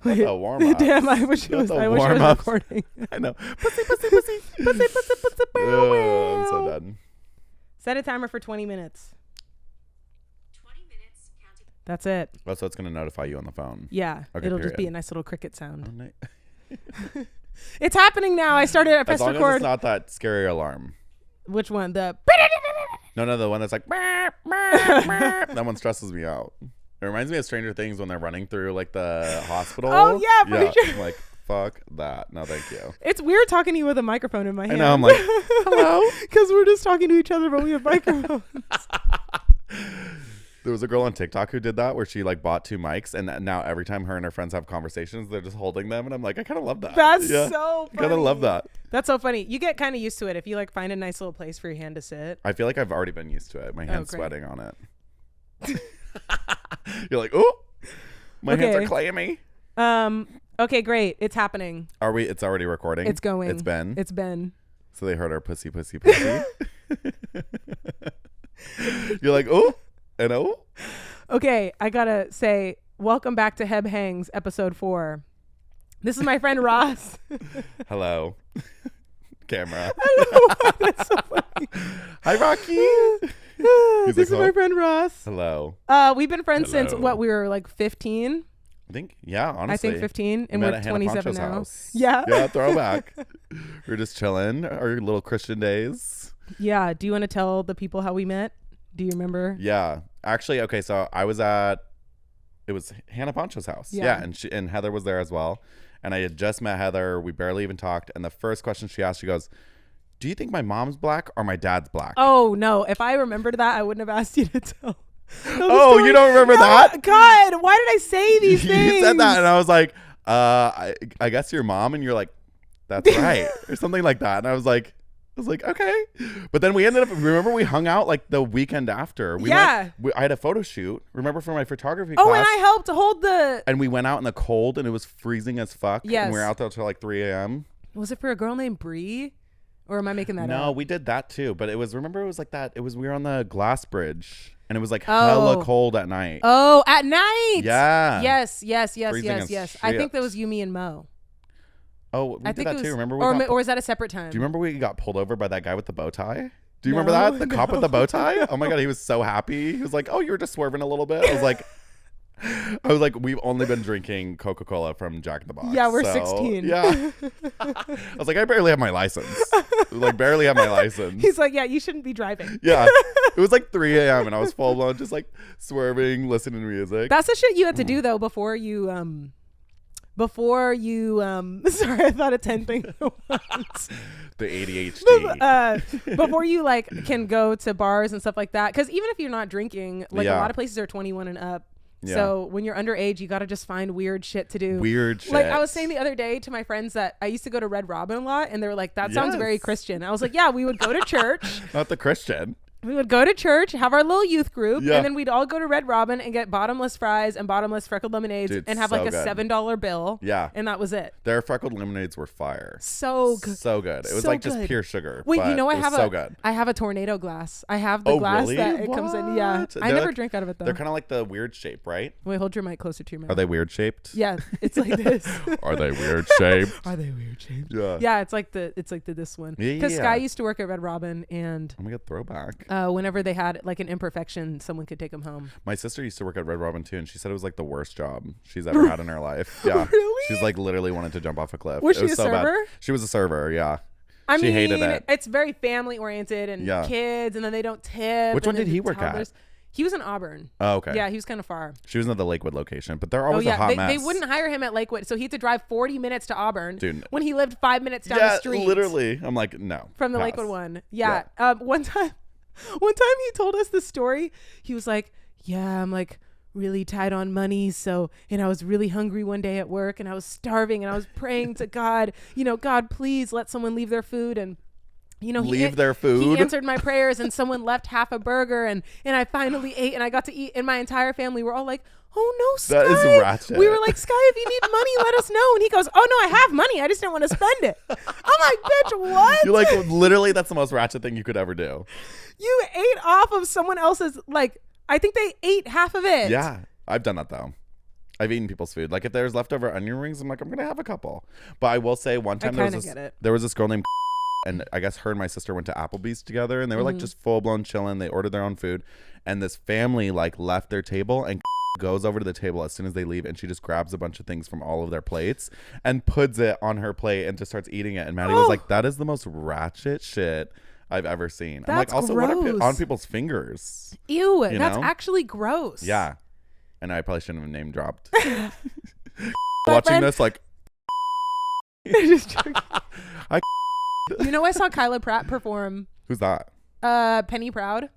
Wait, a warm-up. Damn, I wish it was recording. I know. Pussy, pussy, pussy. Pussy, pussy, pussy. I'm so done. Set a timer for 20 minutes. 20 minutes counting. That's it. Oh, so it's going to notify you on the phone. Yeah. Okay, It'll just be a period. nice little cricket sound. Oh, nice. It's happening now. I started. I As pressed long as record. it's not that scary alarm. Which one? The. No, the one that's like. That one stresses me out. It reminds me of Stranger Things when they're running through like the hospital. Oh, yeah, pretty sure. I'm like, fuck that. No, thank you. It's weird talking to you with a microphone in my hand. I know. I'm like, hello. Because we're just talking to each other, but we have microphones. There was a girl on TikTok who did that where she like bought 2 mics and now every time her and her friends have conversations, they're just holding them. And I'm like, I kind of love that. That's so funny. I kind of love that. That's so funny. You get kind of used to it if you like find a nice little place for your hand to sit. I feel like I've already been used to it. My hand's great. sweating on it. You're like, oh, my hands are clammy. Okay, great. It's happening. Are we? It's already recording. It's going. It's been. It's been. So they heard our pussy, pussy, pussy. You're like, oh, and oh. Okay, I gotta say, welcome back to Heb Hangs, episode 4. This is my friend Ross. Hello, camera. Hello. That's so funny. Hi, Rocky. This is my friend Ross. Hello. We've been friends since what? We were like 15. I think, yeah, honestly. I think 15, and We met we're at Hannah 27 Poncho's now. house. Yeah. Yeah, throwback. We're just chilling, our little Christian days. Yeah. Do you want to tell the people how we met? Do you remember? Yeah. Actually, okay, so it was Hannah Poncho's house. Yeah. And Heather was there as well. And I had just met Heather. We barely even talked. And the first question she asked, she goes, do you think my mom's black or my dad's black? Oh, no. If I remembered that, I wouldn't have asked you to tell. Oh, you don't remember that? God, why did I say these things? You said that, and I was like, I guess your mom, and you're like, that's right, or something like that. And I was like, okay. But then we ended up, remember we hung out like the weekend after. I had a photo shoot, remember, for my photography class. Oh, and I helped hold the... And we went out in the cold, and it was freezing as fuck. Yes. And we were out there till like 3 a.m. Was it for a girl named Bree? Or am I making that up? No, we did that too. But it was, remember, it was like that. We were on the glass bridge. And it was like hella cold at night. Oh, at night. Yeah. Yes. Freezing as I think shit. that was you, me, and Mo. Oh, we did that too. Remember? Or is that a separate time? Do you remember we got pulled over by that guy with the bow tie? Do you remember that? The cop with the bow tie? Oh my God, he was so happy. He was like, oh, you were just swerving a little bit. I was like, we've only been drinking Coca-Cola from Jack in the Box. Yeah, we're 16. Yeah. I was like, I barely have my license. Barely have my license. He's like, yeah, you shouldn't be driving. Yeah. It was like 3 a.m. and I was full blown just like swerving, listening to music. That's the shit you had to do though before you sorry, I thought of 10 things at once. The ADHD. Before you like can go to bars and stuff like that, because even if you're not drinking, like a lot of places are 21 and up. Yeah. So when you're underage, you got to just find weird shit to do. Weird shit. Like I was saying the other day to my friends that I used to go to Red Robin a lot, and they were like, that sounds very Christian. I was like, yeah, we would go to church. Not the Christian. We would go to church, have our little youth group, and then we'd all go to Red Robin and get bottomless fries and bottomless freckled lemonades. Dude, and have like a $7 bill. Yeah. And that was it. Their freckled lemonades were fire. So good. So good. It was like just pure sugar. Wait, you know I have so good. I have a tornado glass. I have the glass that it comes in. Yeah. I never drink out of it though. They're kind of like the weird shape, right? Wait, hold your mic closer to your mouth. Are they weird shaped? Yeah. It's like this. Are they weird shaped? Are they weird shaped? Yeah. Yeah, it's like this one. Because Sky used to work at Red Robin, and oh my God, throwback. Whenever they had like an imperfection, someone could take them home. My sister used to work at Red Robin too, and she said it was like the worst job she's ever had in her life. Yeah. Really? She's like literally wanted to jump off a cliff. Was she a server? Bad. She was a server, yeah. She mean, hated it. It's very family oriented and kids, and then they don't tip. Which one did he work at? He was in Auburn. Oh, okay. Yeah, he was kind of far. She was in the Lakewood location, but they're always a hot mess. They wouldn't hire him at Lakewood, so he had to drive 40 minutes to Auburn. Dude, when he lived 5 minutes down the street. Literally. I'm like, no. From the Lakewood one. Yeah. One time he told us the story. He was like, yeah, I'm like really tight on money. And I was really hungry one day at work, and I was starving, and I was praying to God, God, please let someone leave their food. And leave their food. He answered my prayers, and someone left half a burger, and I finally ate, and I got to eat, and my entire family were all like, oh no, Sky. That is ratchet. We were like, Sky, if you need money, let us know. And he goes, oh no, I have money, I just didn't want to spend it. I'm like, bitch, what? You're like, literally, that's the most ratchet thing you could ever do. You ate off of someone else's, like, I think they ate half of it. Yeah, I've done that though. I've eaten people's food. Like if there's leftover onion rings, I'm like, I'm gonna have a couple. But I will say one time there was this girl named and I guess her and my sister went to Applebee's together and they were like just full blown chilling. They ordered their own food and this family like left their table and goes over to the table as soon as they leave and she just grabs a bunch of things from all of their plates and puts it on her plate and just starts eating it. And Maddie was like, that is the most ratchet shit I've ever seen. I'm like, also, what are on people's fingers? Ew, that's actually gross. Yeah. And I probably shouldn't have name dropped. Watching this, like, you know, I saw Kyla Pratt perform. Who's that? Penny Proud.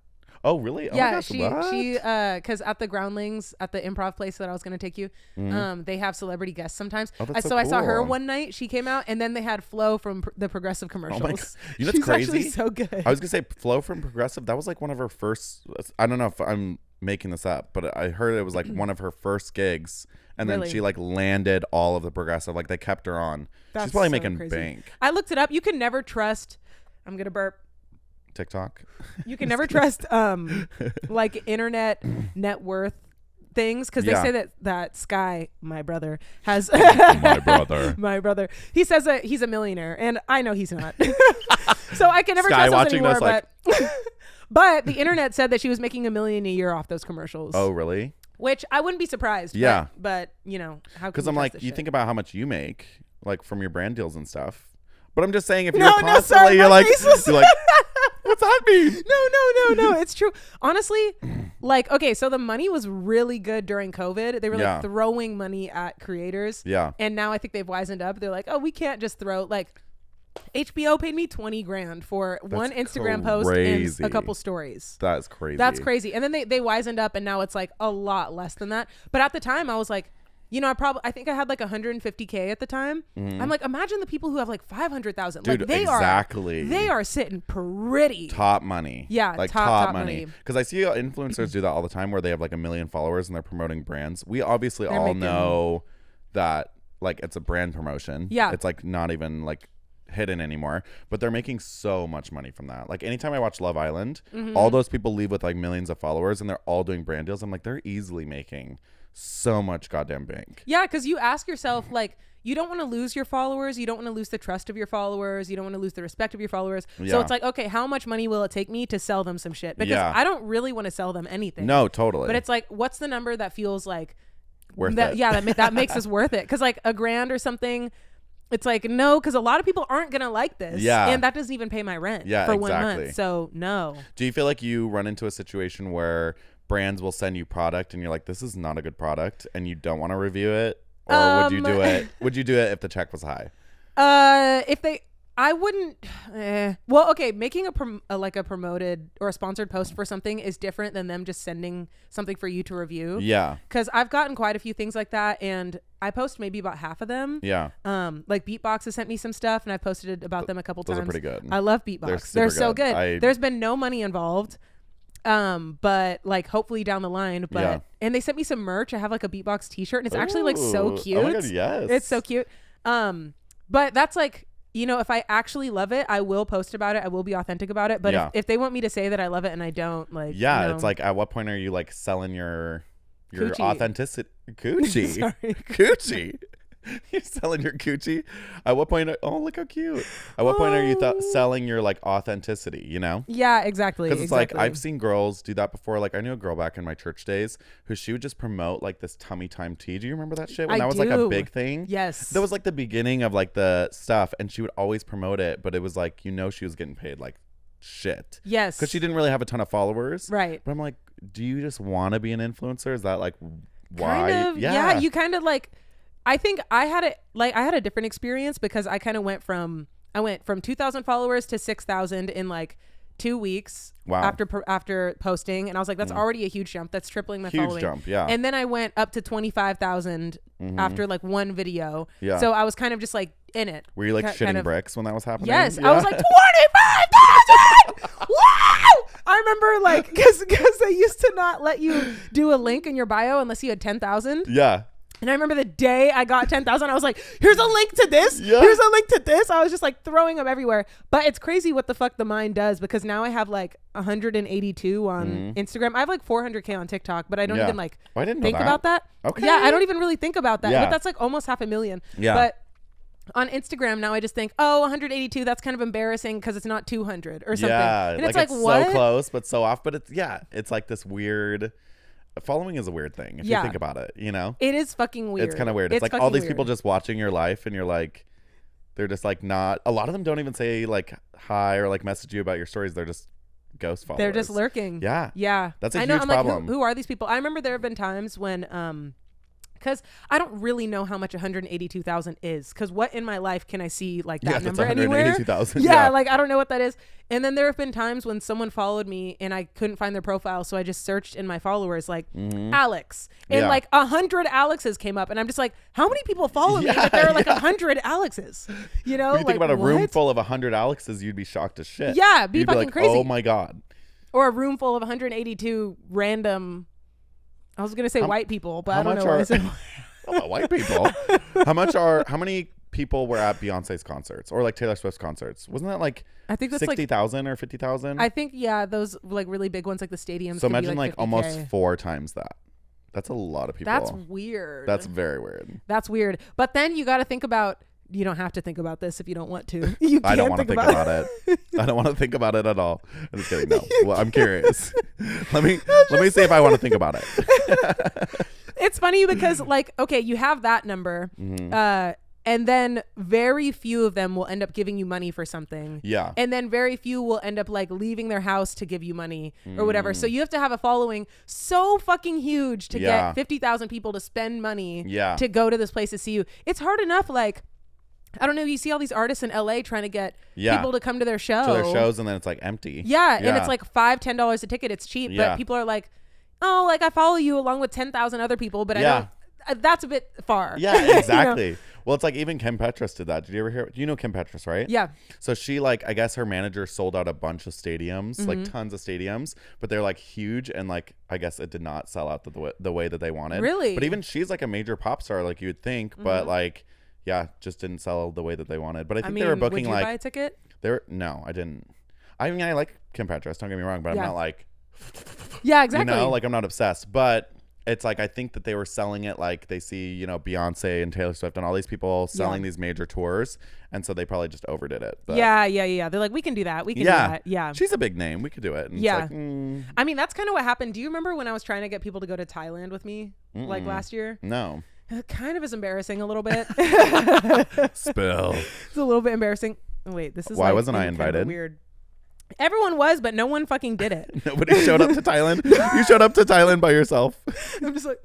Oh, really? Oh yeah, my gosh, she because at the Groundlings, at the improv place that I was going to take you, they have celebrity guests sometimes. Oh, that's so cool. I saw her cool. one night. She came out, and then they had Flo from the Progressive commercials. Oh my God. You know, She's that's crazy. Actually so good. I was gonna say Flo from Progressive. That was like one of her first. I don't know if I'm making this up, but I heard it was like one of her first gigs, and then she like landed all of the Progressive. Like they kept her on. She's probably making bank. I looked it up. You can never trust. I'm gonna burp. TikTok. You can never trust like internet net worth things because they say that Sky, my brother, has my brother. He says that he's a millionaire, and I know he's not. So I can never Sky trust those anymore. Like... but the internet said that she was making $1 million a year off those commercials. Oh, really? Which I wouldn't be surprised. Yeah. But you know how? Because I'm like, you think about how much you make, like from your brand deals and stuff. But I'm just saying, if you're constantly, you're like, what's that mean? No, it's true. Honestly, like, okay, so the money was really good during COVID. They were like throwing money at creators. Yeah. And now I think they've wisened up. They're like, oh, we can't just throw, like, HBO paid me $20,000 for one Instagram post and a couple stories. That's crazy. That's crazy. And then they wisened up and now it's like a lot less than that. But at the time I was like, you know, I think I had like 150K at the time. I'm like, imagine the people who have like 500,000. Dude, like they are sitting pretty top money. Yeah, like top money. Because I see influencers do that all the time where they have like 1 million followers and they're promoting brands. We obviously all know that like it's a brand promotion. Yeah, it's like not even like hidden anymore, but they're making so much money from that. Like anytime I watch Love Island, all those people leave with like millions of followers and they're all doing brand deals. I'm like, they're easily making so much goddamn bank. Yeah, because you ask yourself, like, you don't want to lose your followers, you don't want to lose the trust of your followers, you don't want to lose the respect of your followers. So it's like, okay, how much money will it take me to sell them some shit? Because I don't really want to sell them anything. No, totally. But it's like, what's the number that feels like worth it? Yeah, that makes us worth it. Because like $1,000 or something, it's like, no, because a lot of people aren't gonna like this. Yeah, and that doesn't even pay my rent for 1 month. So no. Do you feel like you run into a situation where brands will send you product and you're like, this is not a good product, and you don't want to review it, or would you do it? Would you do it if the check was high? I wouldn't. Well, okay, making a promoted or a sponsored post for something is different than them just sending something for you to review. Yeah. Because I've gotten quite a few things like that, and I post maybe about half of them. Yeah. Like Beatbox has sent me some stuff, and I posted about them a couple times. Those are pretty good. I love Beatbox. They're so good. There's been no money involved. But like hopefully down the line, and they sent me some merch. I have like a Beatbox t-shirt and it's actually like so cute. Oh my God, yes. It's so cute. But that's like, you know, if I actually love it, I will post about it. I will be authentic about it. But if they want me to say that I love it and I don't, like, it's like, at what point are you like selling your Coochie. authenticity? Coochie. Sorry. Coochie. You're selling your coochie? At what point? Oh, look how cute. At what point are you selling your like authenticity, you know? Yeah, exactly. Because it's like, I've seen girls do that before. Like I knew a girl back in my church days who she would just promote like this tummy time tea. Do you remember that shit? When that was like a big thing? Yes. That was like the beginning of like the stuff, and she would always promote it, but it was like, you know, she was getting paid like shit. Yes. Because she didn't really have a ton of followers. Right. But I'm like, do you just want to be an influencer? Is that like why? Kind of, yeah. You kind of like, I think I had a different experience because I kind of went from 2,000 followers to 6,000 in like 2 weeks. Wow. After posting, and I was like, that's already a huge jump. That's tripling my following. Huge jump, yeah. And then I went up to 25,000 after like one video. Yeah. So I was kind of just like in it. Were you like shitting bricks when that was happening? Yes. Yeah. I was like 25,000. Wow. I remember like because they used to not let you do a link in your bio unless you had 10,000. Yeah. And I remember the day I got 10,000, I was like, here's a link to this. Yeah. Here's a link to this. I was just like throwing them everywhere. But it's crazy what the fuck the mind does, because now I have like 182 on Instagram. I have like 400K on TikTok, but I don't even like I didn't know think that. about that. Okay. Yeah, I don't even really think about that. Yeah. But that's like almost 500,000. Yeah. But on Instagram now I just think, oh, 182, that's kind of embarrassing because it's not 200 or something. Yeah, And it's like what? so close but so off. But it's like this weird. Following is a weird thing if you think about it. You know, it is fucking weird. It's kind of weird. It's like all these people just watching your life, and you're like, they're just like not. A lot of them don't even say like hi or like message you about your stories. They're just ghost followers. They're just lurking. Yeah, that's a I know, huge I'm problem. Like, who are these people? I remember there have been times when because I don't really know how much 182,000 is, because what in my life can I see like that number anywhere? 182,000. Yeah, like I don't know what that is. And then there have been times when someone followed me and I couldn't find their profile, so I just searched in my followers like Alex, and like 100 Alexes came up, and I'm just like, how many people follow me that there are like 100 Alexes? You know, When you think about a room what? full of 100 Alexes, you'd be shocked as shit. Yeah, be you'd fucking be like, crazy. Oh my god. Or a room full of 182 random. I was gonna say white people, but I don't know why I said. Oh, white people. How many people were at Beyonce's concerts or like Taylor Swift's concerts? Wasn't that like I think that's 60,000 or 50,000? I think those like really big ones like the stadiums. So could be imagine like 50K. almost 4 times that. That's a lot of people. That's weird. That's very weird. That's weird. But then you got to think about. You don't have to think about this if you don't want to. You I don't want to think about it. I don't want to think about it at all. I'm just kidding. No. Well, I'm curious. let me see if I want to think about it. It's funny because like, okay, you have that number, and then very few of them will end up giving you money for something. Yeah. And then very few will end up like leaving their house to give you money or whatever. So you have to have a following so fucking huge to get 50,000 people to spend money to go to this place to see you. It's hard enough. Like, I don't know. You see all these artists in LA trying to get people to come to their show. To their shows, and then it's like empty. Yeah. And it's like $5-10 a ticket. It's cheap. Yeah. But people are like, oh, like I follow you along with 10,000 other people, but I don't. That's a bit far. Yeah, exactly. You know? Well, it's like even Kim Petras did that. Did you ever hear? You know Kim Petras, right? Yeah. So she like, I guess her manager sold out a bunch of stadiums, like tons of stadiums, but they're like huge, and like I guess it did not sell out the way that they wanted. Really? But even she's like a major pop star, like you would think, but like just didn't sell the way that they wanted. But I think they were booking would you like buy a ticket? No, I didn't. I mean, I like Kim Petras. Don't get me wrong, but I'm not like. Yeah, exactly. You know, like I'm not obsessed, but it's like I think that they were selling it like they see, you know, Beyonce and Taylor Swift and all these people selling these major tours, and so they probably just overdid it. But yeah. They're like, we can do that. We can do that. Yeah. She's a big name. We could do it. And yeah. It's like, I mean, that's kind of what happened. Do you remember when I was trying to get people to go to Thailand with me like last year? No. It kind of is embarrassing a little bit. Spill. It's a little bit embarrassing. Oh, wait, this is Why like wasn't I kind of a invited? weird. Everyone was, but no one fucking did it. Nobody showed up to Thailand. You showed up to Thailand by yourself. I'm just like,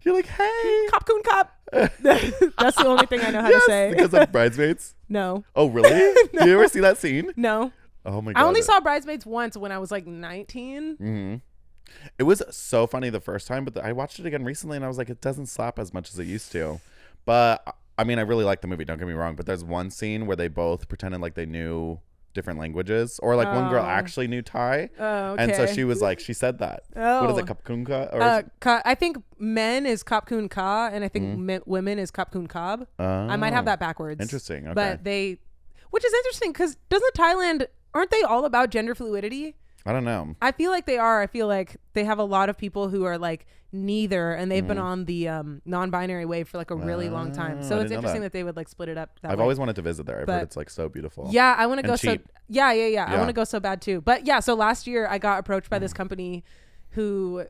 you're like, hey, cop coon cop. That's the only thing I know how to say. Because of Bridesmaids. No. Oh, really? Did you ever see that scene? No. Oh my god. I only saw Bridesmaids once when I was like 19. Mm-hmm. It was so funny the first time, but I watched it again recently, and I was like, it doesn't slap as much as it used to. But I mean, I really like the movie. Don't get me wrong. But there's one scene where they both pretended like they knew different languages, or like one girl actually knew Thai, and so she was like, she said that. What is it, kapkunka? Or I think men is kapkun ka, and I think women is kapkun kab. I might have that backwards. Interesting. Okay. But which is interesting because aren't they all about gender fluidity? I don't know. I feel like they are. I feel like they have a lot of people who are like neither, and they've been on the non-binary wave for like a really long time. So it's interesting that they would like split it up that I've way. always wanted to visit there. I've heard it's like so beautiful. Yeah, I want to go. Cheap. So yeah. I want to go so bad too. But yeah, so last year I got approached by this company who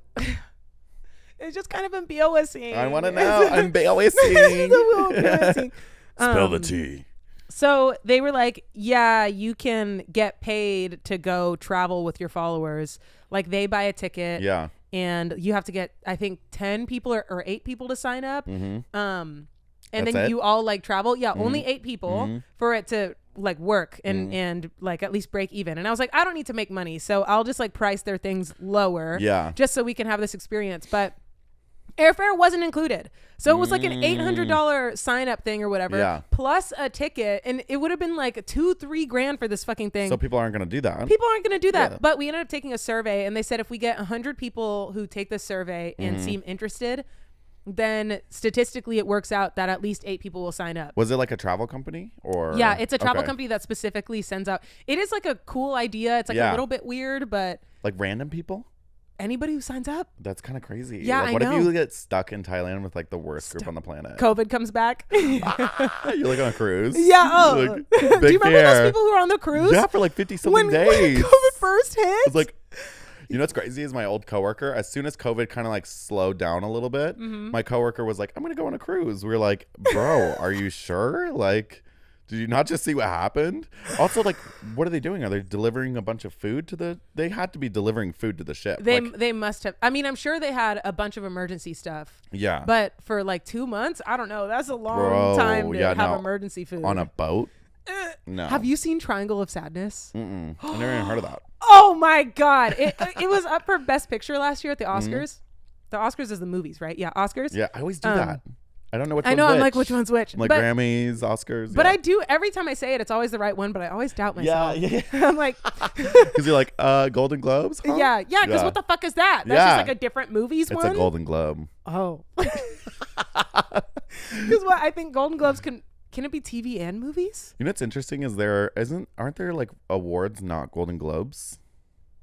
is just kind of embarrassing. I want to know. I'm embarrassing. It's a little embarrassing. Spill the tea. So they were like, yeah, you can get paid to go travel with your followers. Like they buy a ticket. Yeah. And you have to get, I think, 10 people or 8 people to sign up. And That's then it? you all like travel. Yeah, only 8 people for it to like work and like at least break even. And I was like, I don't need to make money. So I'll just like price their things lower. Yeah. Just so we can have this experience. But airfare wasn't included. So it was like an $800 sign up thing or whatever, plus a ticket. And it would have been like $2-3 grand for this fucking thing. So people aren't going to do that. People aren't going to do that. Yeah. But we ended up taking a survey, and they said if we get 100 people who take this survey and seem interested, then statistically it works out that at least 8 people will sign up. Was it like a travel company or? Yeah, it's a travel company that specifically sends out. It is like a cool idea. It's like a little bit weird, but like random people. Anybody who signs up. That's kind of crazy. Yeah, like, what I know. if you get stuck in Thailand with like the worst group on the planet? COVID comes back. You're like on a cruise. Yeah. Oh, like, do you remember those people who were on the cruise? Yeah, for like 50 something days. When COVID first hit. It's like, you know what's crazy is my old coworker. As soon as COVID kind of like slowed down a little bit, my coworker was like, "I'm gonna go on a cruise." We were like, "Bro, are you sure? Like, did you not just see what happened?" Also, like, what are they doing? Are they delivering a bunch of food to the? They had to be delivering food to the ship. They must have. I mean, I'm sure they had a bunch of emergency stuff. Yeah. But for like 2 months, I don't know. That's a long time to have emergency food on a boat. No. Have you seen Triangle of Sadness? I never even heard of that. Oh my God. It was up for Best Picture last year at the Oscars. The Oscars is the movies, right? Yeah, Oscars. Yeah, I always do that. I don't know which one's I'm which. like, which one's which? I'm like Grammys, Oscars. But I do, every time I say it, it's always the right one, but I always doubt myself. Yeah. I'm like. Because you're like, Golden Globes? Huh? Yeah, because what the fuck is that? That's just like a different movies one? It's a Golden Globe. Oh. Because what I think Golden Globes can it be TV and movies? You know what's interesting is aren't there like awards not Golden Globes?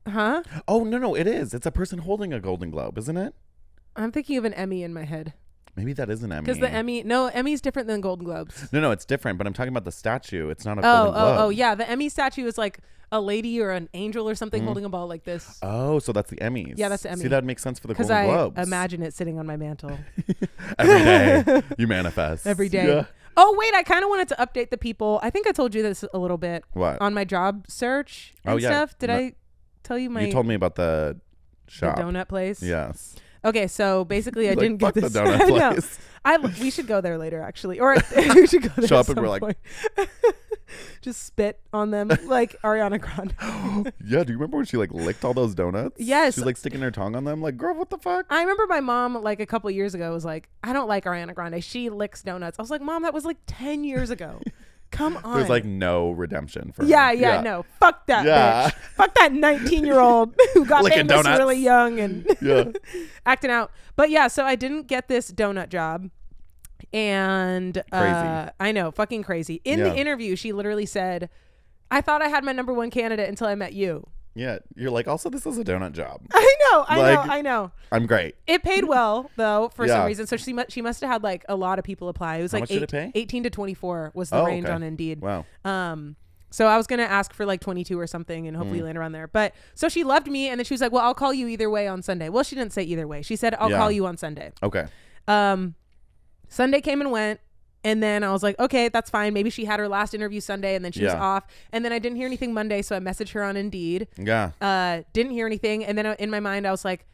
Huh? Oh no, it is. It's a person holding a Golden Globe, isn't it? I'm thinking of an Emmy in my head. Maybe that is an Emmy. Because the Emmy's different than Golden Globes. No, it's different. But I'm talking about the statue. It's not a Golden Globe. Oh, yeah. The Emmy statue is like a lady or an angel or something holding a ball like this. Oh, so that's the Emmys. Yeah, that's the Emmy. See, that makes sense for the Golden Globes. Because I imagine it sitting on my mantle. Every day you manifest. Every day. Yeah. Oh, wait. I kind of wanted to update the people. I think I told you this a little bit. What? On my job search and stuff. Did I tell you You told me about the shop. The donut place? Yes. Okay, so basically I didn't fuck get this. the donut place. We should go there later, actually. Or we should go there Show at up and some we're like... point. Just spit on them like Ariana Grande. Yeah, do you remember when she like licked all those donuts? Yes. She's like sticking her tongue on them. Like, girl, what the fuck? I remember my mom like a couple years ago was like, I don't like Ariana Grande. She licks donuts. I was like, Mom, that was like 10 years ago. Come on. There's like no redemption for her. Yeah, no. Fuck that bitch. Fuck that 19-year-old who got Licking famous donuts. really young and acting out. But yeah, so I didn't get this donut job. And crazy. I know, fucking crazy. In the interview, she literally said, I thought I had my number one candidate until I met you. Yeah, you're like, also, this is a donut job. I know. I'm great. It paid well, though, for some reason. So she must have had like a lot of people apply. It was How like much did it pay? 18 to 24 was the range on Indeed. Wow. So I was going to ask for like 22 or something and hopefully land around there. But so she loved me. And then she was like, well, I'll call you either way on Sunday. Well, she didn't say either way. She said, I'll call you on Sunday. Okay. Sunday came and went. And then I was like, okay, that's fine. Maybe she had her last interview Sunday and then she was off. And then I didn't hear anything Monday. So I messaged her on Indeed. Yeah. Didn't hear anything. And then in my mind, I was like,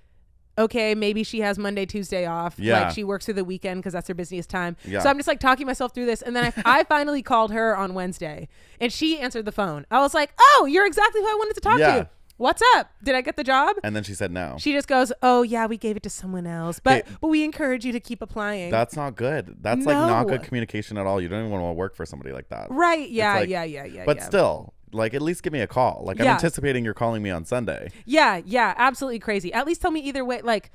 okay, maybe she has Monday, Tuesday off. Yeah. Like she works through the weekend because that's her busiest time. Yeah. So I'm just like talking myself through this. And then I finally called her on Wednesday and she answered the phone. I was like, oh, you're exactly who I wanted to talk to. What's up? Did I get the job? And then she said no. She just goes, oh yeah, we gave it to someone else. But we encourage you to keep applying. That's not good. That's like not good communication at all. You don't even want to work for somebody like that. Right. Yeah. Like, yeah. But still, like at least give me a call. Like I'm anticipating you're calling me on Sunday. Yeah. Absolutely crazy. At least tell me either way. Like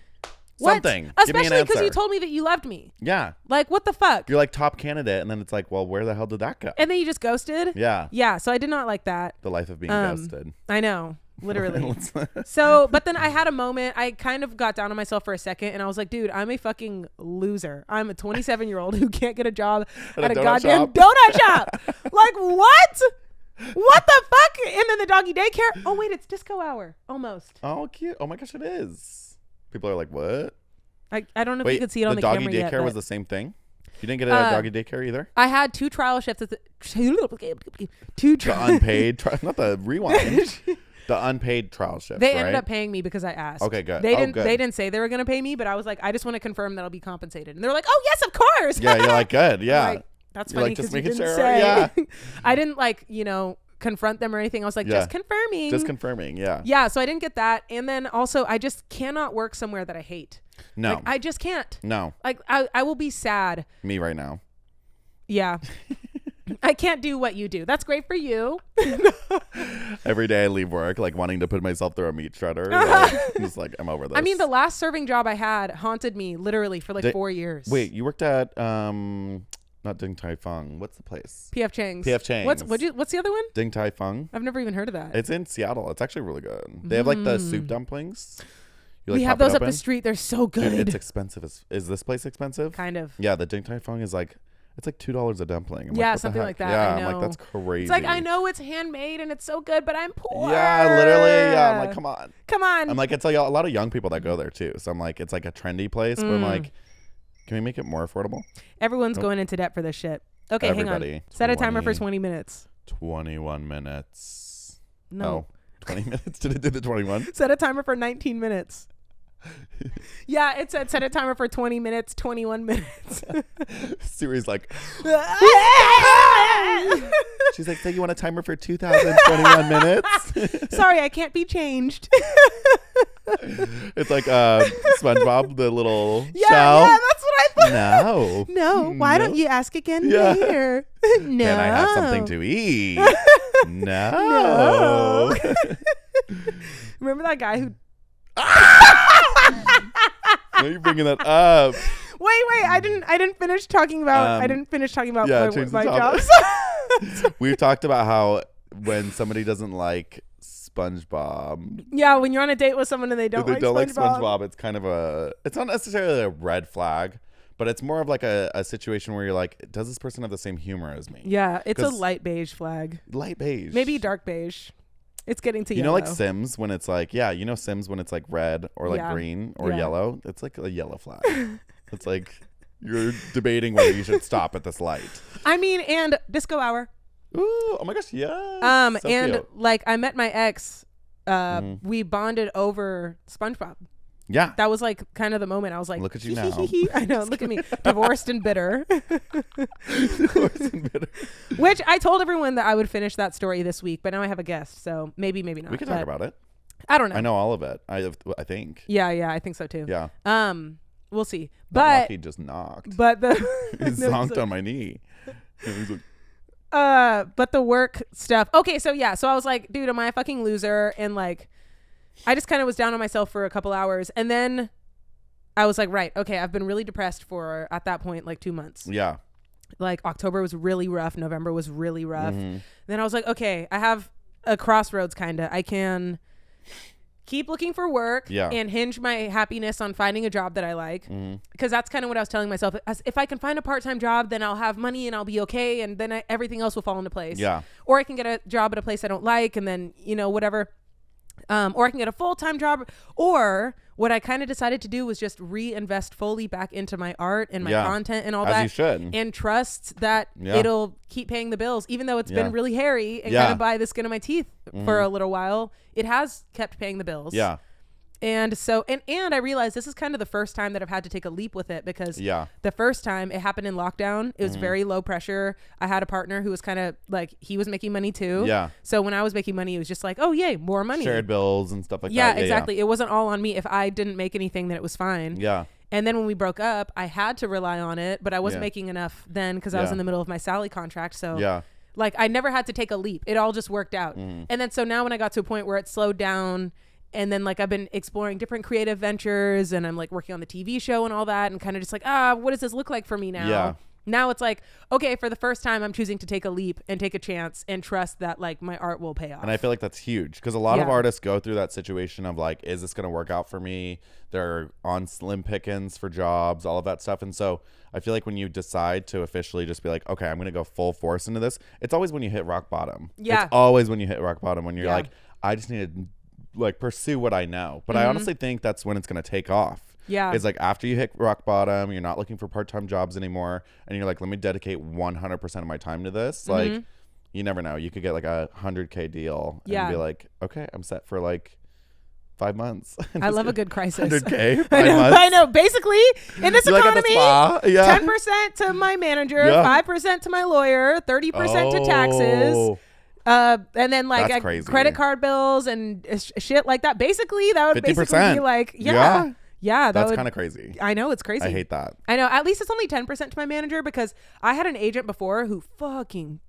something. What? Especially because you told me that you loved me. Yeah. Like what the fuck? You're like top candidate, and then it's like, well, where the hell did that go? And then you just ghosted. Yeah. Yeah. So I did not like that. The life of being ghosted. I know. Literally. So, but then I had a moment. I kind of got down on myself for a second and I was like, dude, I'm a fucking loser. I'm a 27-year-old who can't get a job at a goddamn donut shop. Like, what? What the fuck? And then the doggy daycare. Oh, wait, it's disco hour. Almost. Oh, cute. Oh my gosh, it is. People are like, what? I don't know if you could see it on the camera yet. The doggy daycare was the same thing? You didn't get a doggy daycare either? I had 2 trial shifts at the unpaid, not the rewind. The unpaid trial shift. They ended up paying me because I asked. Okay, good. They didn't say they were going to pay me, but I was like, I just want to confirm that I'll be compensated. And they're like, oh yes, of course. Yeah, you're like, good. Yeah. Like, that's funny because like, you didn't sure. say. Yeah. I didn't confront them or anything. I was like, just confirming. Just confirming. Yeah. Yeah. So I didn't get that. And then also I just cannot work somewhere that I hate. No. Like, I just can't. No. Like I will be sad. Me right now. Yeah. I can't do what you do. That's great for you. Every day I leave work like wanting to put myself through a meat shredder. Like, I'm just like, I'm over this. I mean, the last serving job I had haunted me literally for like 4 years. Wait, you worked at not Ding Tai Fung. What's the place? PF Chang's. PF Chang's. What's the other one? Ding Tai Fung. I've never even heard of that. It's in Seattle. It's actually really good. They have like the soup dumplings. You, like, we have pop it those up open. the street. They're so good. Dude, it's expensive. Is this place expensive? Kind of. Yeah, the Ding Tai Fung is like, it's like $2 a dumpling. I'm Yeah, like, what the something heck? like that. Yeah, I know. I'm like, that's crazy. It's like, I know it's handmade and it's so good, but I'm poor. Yeah, literally. Yeah, I'm like, come on. Come on. I'm like, it's like a lot of young people that go there too. So I'm like, it's like a trendy place. But I'm like, can we make it more affordable? Everyone's going into debt for this shit. Okay, Everybody. hang on. Set a timer for 20 minutes. 21 minutes. No. Oh, 20 minutes? Did it do the 21? Set a timer for 19 minutes. Yeah, it said set a timer for 20 minutes, 21 minutes. Siri's like, she's like, so you want a timer for 2021 minutes? Sorry, I can't be changed. It's like SpongeBob, the little Yeah, shell. yeah, that's what I thought. No. No, why No. don't you ask again Yeah. later? No. Can I have something to eat? No. No. Remember that guy who... No, you're bringing that up. Wait, I didn't finish talking about yeah, my change the my topic. jobs. We've talked about how when somebody doesn't like SpongeBob, Yeah, when you're on a date with someone and they don't if they like don't like SpongeBob. SpongeBob, it's kind of it's not necessarily a red flag, but it's more of like a situation where you're like, does this person have the same humor as me? Yeah, it's a 'Cause- light beige flag. Light beige. Maybe dark beige. It's getting to You yellow. know, like Sims when it's like, yeah, you know Sims when it's like red or like Yeah. green or Yeah. yellow. It's like a yellow flag. It's like you're debating whether you should stop at this light. I mean, and disco hour. Ooh, oh my gosh, yeah. And cute. like I met my ex. Mm-hmm. We bonded over SpongeBob. Yeah. That was like kind of the moment. I was like, Look at you now. I know. Look at me, divorced and bitter. Horse and bitter. Which I told everyone that I would finish that story this week, but now I have a guest, so maybe not. We can talk about it. I don't know. I know all of it. I think. Yeah, I think so too. Yeah. We'll see. Not But like he just knocked. but the He zonked on my knee. And he's like, but the work stuff. Okay, so I was like, dude, am I a fucking loser? And like, I just kind of was down on myself for a couple hours, and then I was like, right, okay, I've been really depressed for at that point like 2 months. yeah. Like October was really rough, November was really rough. Mm-hmm. Then I was like, okay, I have a crossroads kinda. I can keep looking for work and hinge my happiness on finding a job that I like, because that's kind of what I was telling myself. As if I can find a part-time job, then I'll have money and I'll be okay, and then everything else will fall into place. Yeah. Or I can get a job at a place I don't like, and then whatever. Or I can get a full-time job. Or what I kind of decided to do was just reinvest fully back into my art and my content and all As that. you should. And trust that it'll keep paying the bills, even though it's been really hairy and kind of by the skin of my teeth for a little while. It has kept paying the bills. Yeah. And so, and I realized this is kind of the first time that I've had to take a leap with it, because the first time it happened in lockdown, it was very low pressure. I had a partner who was kind of like, he was making money too. Yeah. So when I was making money, it was just like, oh yay, more money. Shared bills and stuff like that. Yeah, exactly. It wasn't all on me. If I didn't make anything, then it was fine. Yeah. And then when we broke up, I had to rely on it, but I wasn't making enough then because I was in the middle of my Sally contract. So like I never had to take a leap. It all just worked out. And then so now when I got to a point where it slowed down, and then like I've been exploring different creative ventures, and I'm like working on the TV show and all that, and kind of just like, what does this look like for me now? Yeah. Now it's like, okay, for the first time, I'm choosing to take a leap and take a chance and trust that like my art will pay off. And I feel like that's huge, because a lot of artists go through that situation of like, is this going to work out for me? They're on slim pickings for jobs, all of that stuff. And so I feel like when you decide to officially just be like, okay, I'm going to go full force into this, it's always when you hit rock bottom. Yeah. It's always when you hit rock bottom, when you're like, I just need to like pursue what I know. But I honestly think that's when it's going to take off. Yeah. It's like after you hit rock bottom, you're not looking for part-time jobs anymore, and you're like, let me dedicate 100% of my time to this. Like, you never know. You could get like a 100K deal and be like, okay, I'm set for like 5 months. I love a good crisis. 100K. I know. Basically, in this You're like at the economy, spa. Yeah. 10% to my manager, 5% to my lawyer, 30% to taxes. And then like That's crazy. credit card bills and shit like that. Basically, that would 50%. basically be like, Yeah, that's kind of crazy. I know, it's crazy. I hate that. I know. At least it's only 10% to my manager, because I had an agent before who fucking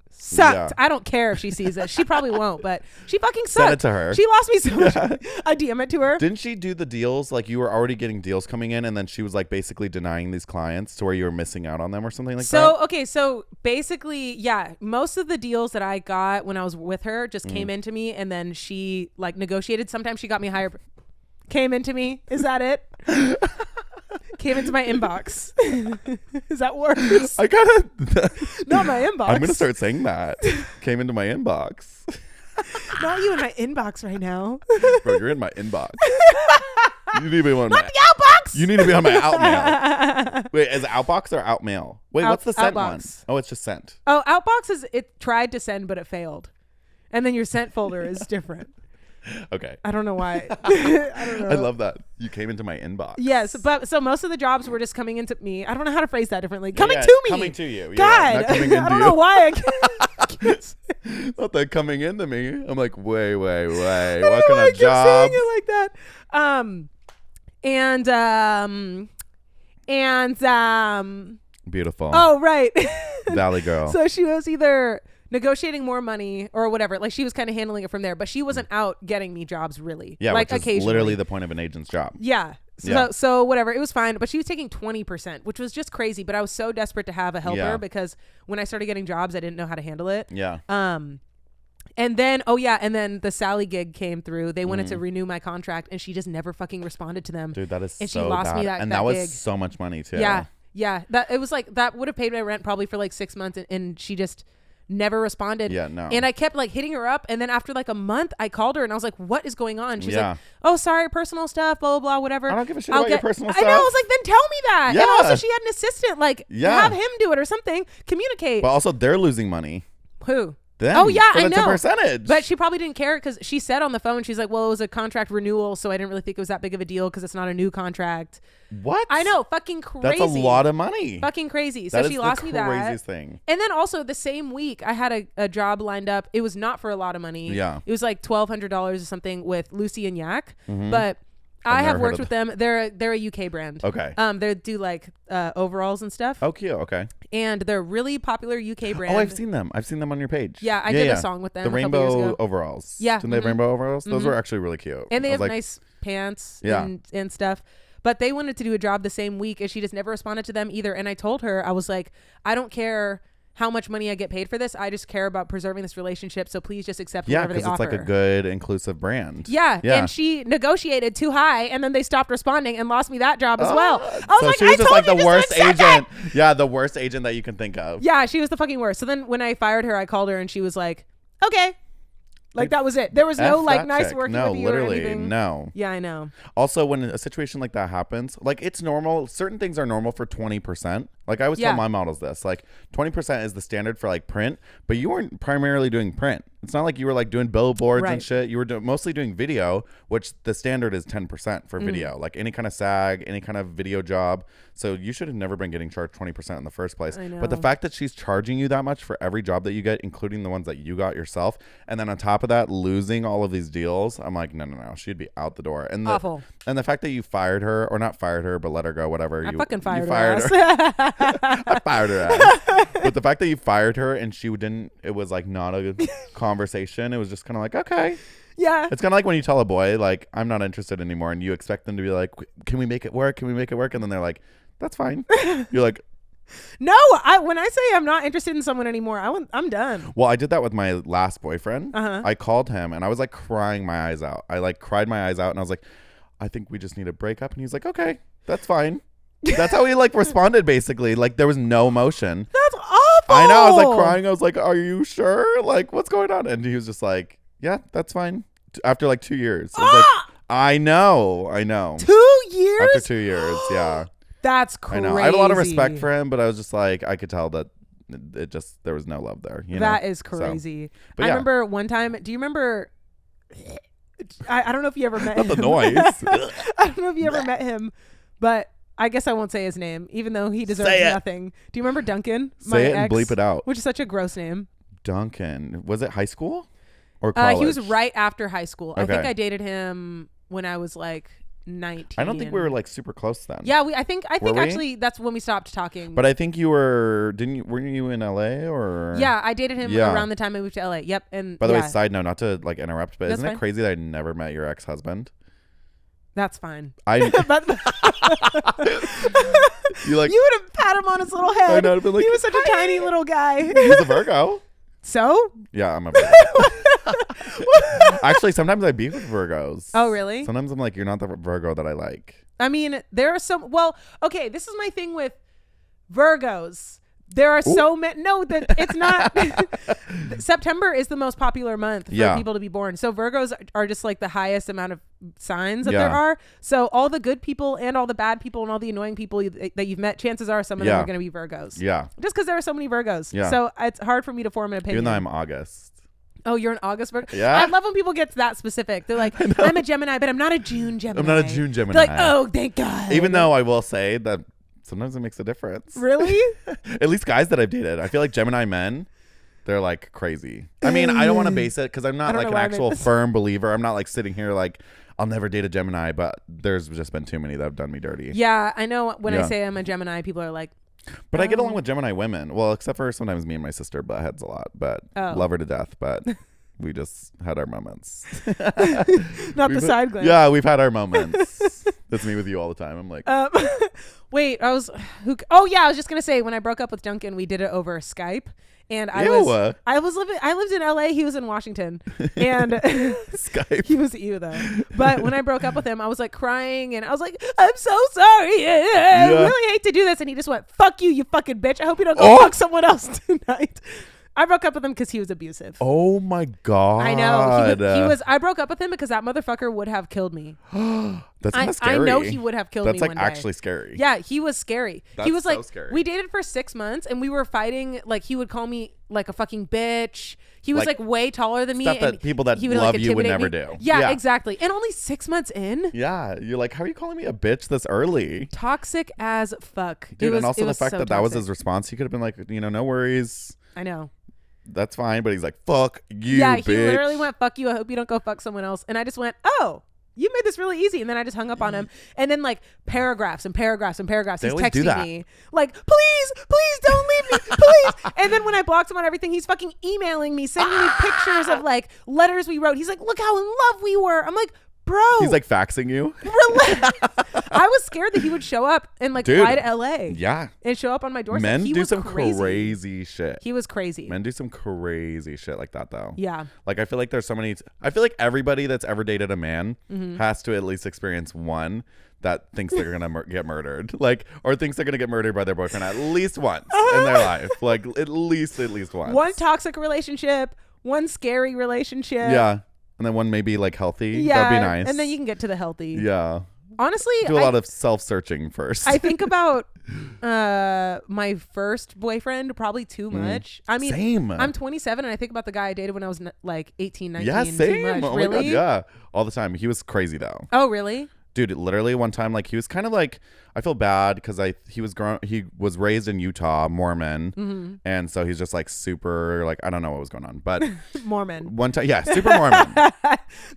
sucked. Yeah. I don't care if she sees this. She probably won't, but she fucking sucked. Send it to her. She lost me so much. I DM it to her. Didn't she do the deals? Like you were already getting deals coming in, and then she was like basically denying these clients to where you were missing out on them or something like that? Okay, so basically, yeah, most of the deals that I got when I was with her just came into me, and then she like negotiated. Sometimes she got me higher. Came into me. Is that it? Came into my inbox. Is that worse? I gotta. Not my inbox. I'm gonna start saying that. Came into my inbox. Not you in my inbox right now. Bro, you're in my inbox. You need to be on Not my the outbox. You need to be on my outmail. Wait, is it outbox or outmail? Wait, what's the sent one? Outbox. Oh, it's just sent. Oh, outbox is it tried to send but it failed, and then your sent folder is different. Okay. I don't know why. I don't know. I love that. You came into my inbox. Yes, but so most of the jobs were just coming into me. I don't know how to phrase that differently. Coming Yeah, to me. Coming to you. God, Yeah, not coming into I don't you. know why. I can't Not that coming into me. I'm like, wait. What I kind don't know why I of keep job? saying it like that. Beautiful. Oh, right. Valley girl. So she was either negotiating more money or whatever. Like she was kind of handling it from there, but she wasn't out getting me jobs really. Yeah, like which is occasionally. literally the point of an agent's job. Yeah. So whatever, it was fine, but she was taking 20%, which was just crazy. But I was so desperate to have a helper because when I started getting jobs, I didn't know how to handle it. Yeah. And then the Sally gig came through. They wanted to renew my contract, and she just never fucking responded to them. Dude, that is and so she lost bad. me that and that that was gig. so much money too. Yeah. That it was like that would have paid my rent probably for like 6 months, and she just never responded. Yeah, no. And I kept like hitting her up, and then after like a month, I called her and I was like, "What is going on?" She's Yeah. like, "Oh, sorry, personal stuff, blah blah blah, whatever." I don't give a shit about your personal I know. I stuff. was like, then tell me that. Yeah. And also, she had an assistant. Like, Yeah. have him do it or something. Communicate. But also, they're losing money. Who? Them. Oh yeah, but I it's know. a percentage. But she probably didn't care because she said on the phone, she's like, "Well, it was a contract renewal, so I didn't really think it was that big of a deal because it's not a new contract." What? I know, fucking crazy. That's a lot of money. Fucking crazy. So That she is lost the me that. craziest thing. And then also the same week, I had a job lined up. It was not for a lot of money. Yeah. It was like $1,200 or something with Lucy and Yak. Mhm. But I I've have never worked heard with them. They're a UK brand. Okay. They do like overalls and stuff. Oh, cute. Okay. And they're a really popular UK brand. Oh, I've seen them. I've seen them on your page. Yeah, I did a song with them The a couple years rainbow ago. overalls. Yeah, Didn't they have mhm. rainbow overalls? Those were actually really cute. And they I was have like, nice pants Yeah. and stuff. But they wanted to do a job the same week, and she just never responded to them either. And I told her, I was like, I don't care how much money I get paid for this. I just care about preserving this relationship. So please just accept Yeah, whatever they because it's offer. like a good, inclusive brand. Yeah. Yeah. And she negotiated too high, and then they stopped responding and lost me that job as well. I was So like, she was I just told like you the just worst to accept agent. it. Yeah, the worst agent that you can think of. Yeah, she was the fucking worst. So then when I fired her, I called her, and she was like, okay. Like that was it. There was no F like that nice chick. working No, with you or literally, anything. no. Yeah, I know. Also, when a situation like that happens, like it's normal. Certain things are normal for 20%. Like I always tell my models this, like 20% is the standard for like print, but you weren't primarily doing print. It's not like you were like doing billboards and Right. shit. You were mostly doing video, which the standard is 10% for video, like any kind of SAG, any kind of video job. So you should have never been getting charged 20% in the first place. I But the know. fact that she's charging you that much for every job that you get, including the ones that you got yourself, and then on top of that, losing all of these deals, I'm like, no. She'd be out the door. And Awful. And the fact that you fired her, or not fired her, but let her go, whatever. I you fucking fired you her. fired ass. I fired her ass. But the fact that you fired her and she didn't, it was like not a good conversation. It was just kind of like, okay. Yeah. It's kind of like when you tell a boy, like, I'm not interested anymore, and you expect them to be like, can we make it work? Can we make it work? And then they're like, that's fine. You're like, No, when I say I'm not interested in someone anymore, I'm done. well, I did that with my last boyfriend. Uh-huh. I called him and I was like crying my eyes out. I like cried my eyes out and I was like, I think we just need to break up. And he's like, okay, that's fine. That's how he like responded basically. Like there was no emotion. That's awful. I know. I was like crying. I was like, are you sure? Like what's going on? And he was just like, yeah, that's fine. After like 2 years. I was like, I know. 2 years? After 2 years. Yeah. That's crazy. I know. I have a lot of respect for him, but I was just like, I could tell that it just, there was no love there. You That know? is crazy. But I yeah. remember one time, do you remember, I don't know if you ever met Not him. the noise. I don't know if you ever met him, but I guess I won't say his name, even though he deserves Say it. nothing. Do you remember Duncan? Say it and bleep it out. Which is such a gross name. Duncan. Was it high school or college? He was right after high school. I think Okay. I dated him when I was like 19. I don't think we were like super close then. Yeah, I think Were we? actually that's when we stopped talking. But I think you were. Weren't you in LA or? Yeah, I dated him Yeah. around the time I moved to LA. Yep. And By the way, yeah, side note, not to like interrupt, but That's isn't fine. it crazy that I never met your ex-husband? that's fine. I But you like you would have pat him on his little head. I know, I'd been like, he was such a tiny little guy. he's a Virgo. So? Yeah, I'm a Virgo. Actually, sometimes I beef with Virgos. Oh, really? Sometimes I'm like, you're not the Virgo that I like. I mean, there are some. Well, okay, this is my thing with Virgos. There are so many. No, that it's not. September is the most popular month for people to be born. So Virgos are just like the highest amount of signs that there are. So all the good people and all the bad people and all the annoying people that you've met, chances are some of them are going to be Virgos. Yeah. Just because there are so many Virgos. Yeah. So it's hard for me to form an opinion. Even though I'm August. Oh, you're an August Virgo? Yeah. I love when people get that specific. They're like, I'm a Gemini, but I'm not a June Gemini. I'm not a June Gemini. They're like, oh, thank God. Even though I will say that sometimes it makes a difference. Really? At least guys that I've dated. I feel like Gemini men, they're like crazy. I mean, I don't want to base it because I'm not like an actual firm believer. I'm not like sitting here like, I'll never date a Gemini, but there's just been too many that have done me dirty. Yeah, I know when I say I'm a Gemini, people are like, But I get along with Gemini women. Well, except for sometimes me and my sister butt heads a lot, but love her to death. But we just had our moments. not the side glance. Yeah, we've had our moments. That's me with you all the time. I'm like, wait, I was just gonna say when I broke up with Duncan, we did it over Skype, and I lived in LA, he was in Washington, and Skype. he was you though. But when I broke up with him, I was like crying, and I was like, I'm so sorry, I really hate to do this, and he just went, fuck you, you fucking bitch. I hope you don't go fuck someone else tonight. I broke up with him because he was abusive. Oh my God. I know. He was. I broke up with him because that motherfucker would have killed me. That's kind of scary. I know he would have killed me That's like one day. actually scary. Yeah, he was scary. That's he was so like, scary. we dated for 6 months and we were fighting. Like he would call me like a fucking bitch. He was like way taller than me. Stuff and that people that he would, love like, you would intimidate never me. do. Yeah, exactly. And only 6 months in. Yeah, you're like, how are you calling me a bitch this early? Toxic as fuck. Dude, and also the fact that was his response, he could have been like, no worries. I know. That's fine, but he's like, fuck you, yeah, bitch. he literally went, fuck you, I hope you don't go fuck someone else. And I just went, oh, you made this really easy. And then I just hung up on him. And then like paragraphs and paragraphs and paragraphs, They he's always do texting that. me like, please don't leave me, please. And then when I blocked him on everything, he's fucking emailing me, sending me pictures of like letters we wrote. He's like, look how in love we were. I'm like, bro. He's like faxing you. I was scared that he would show up and like fly to LA. Yeah. And show up on my doorstep. Men he do was some crazy shit. He was crazy. Men do some crazy shit like that though. Yeah. Like I feel like there's so many. I feel like everybody that's ever dated a man has to at least experience one that thinks they're gonna get murdered, like, or thinks they're gonna get murdered by their boyfriend at least once in their life, like at least once. One toxic relationship, one scary relationship. Yeah. And then one maybe like healthy. Yeah. That'd be nice. And then you can get to the healthy. Yeah. Honestly, Do a lot of self-searching first. I think about my first boyfriend probably too much. I mean, Same. I'm 27 and I think about the guy I dated when I was like 18, 19. Yeah, same. Too much. Oh my Really? God, yeah. All the time. He was crazy though. Oh, really? Dude, literally one time, like he was kind of like, I feel bad because he was raised in Utah, Mormon, and so he's just like super, like, I don't know what was going on, but Mormon. one time, yeah, super Mormon.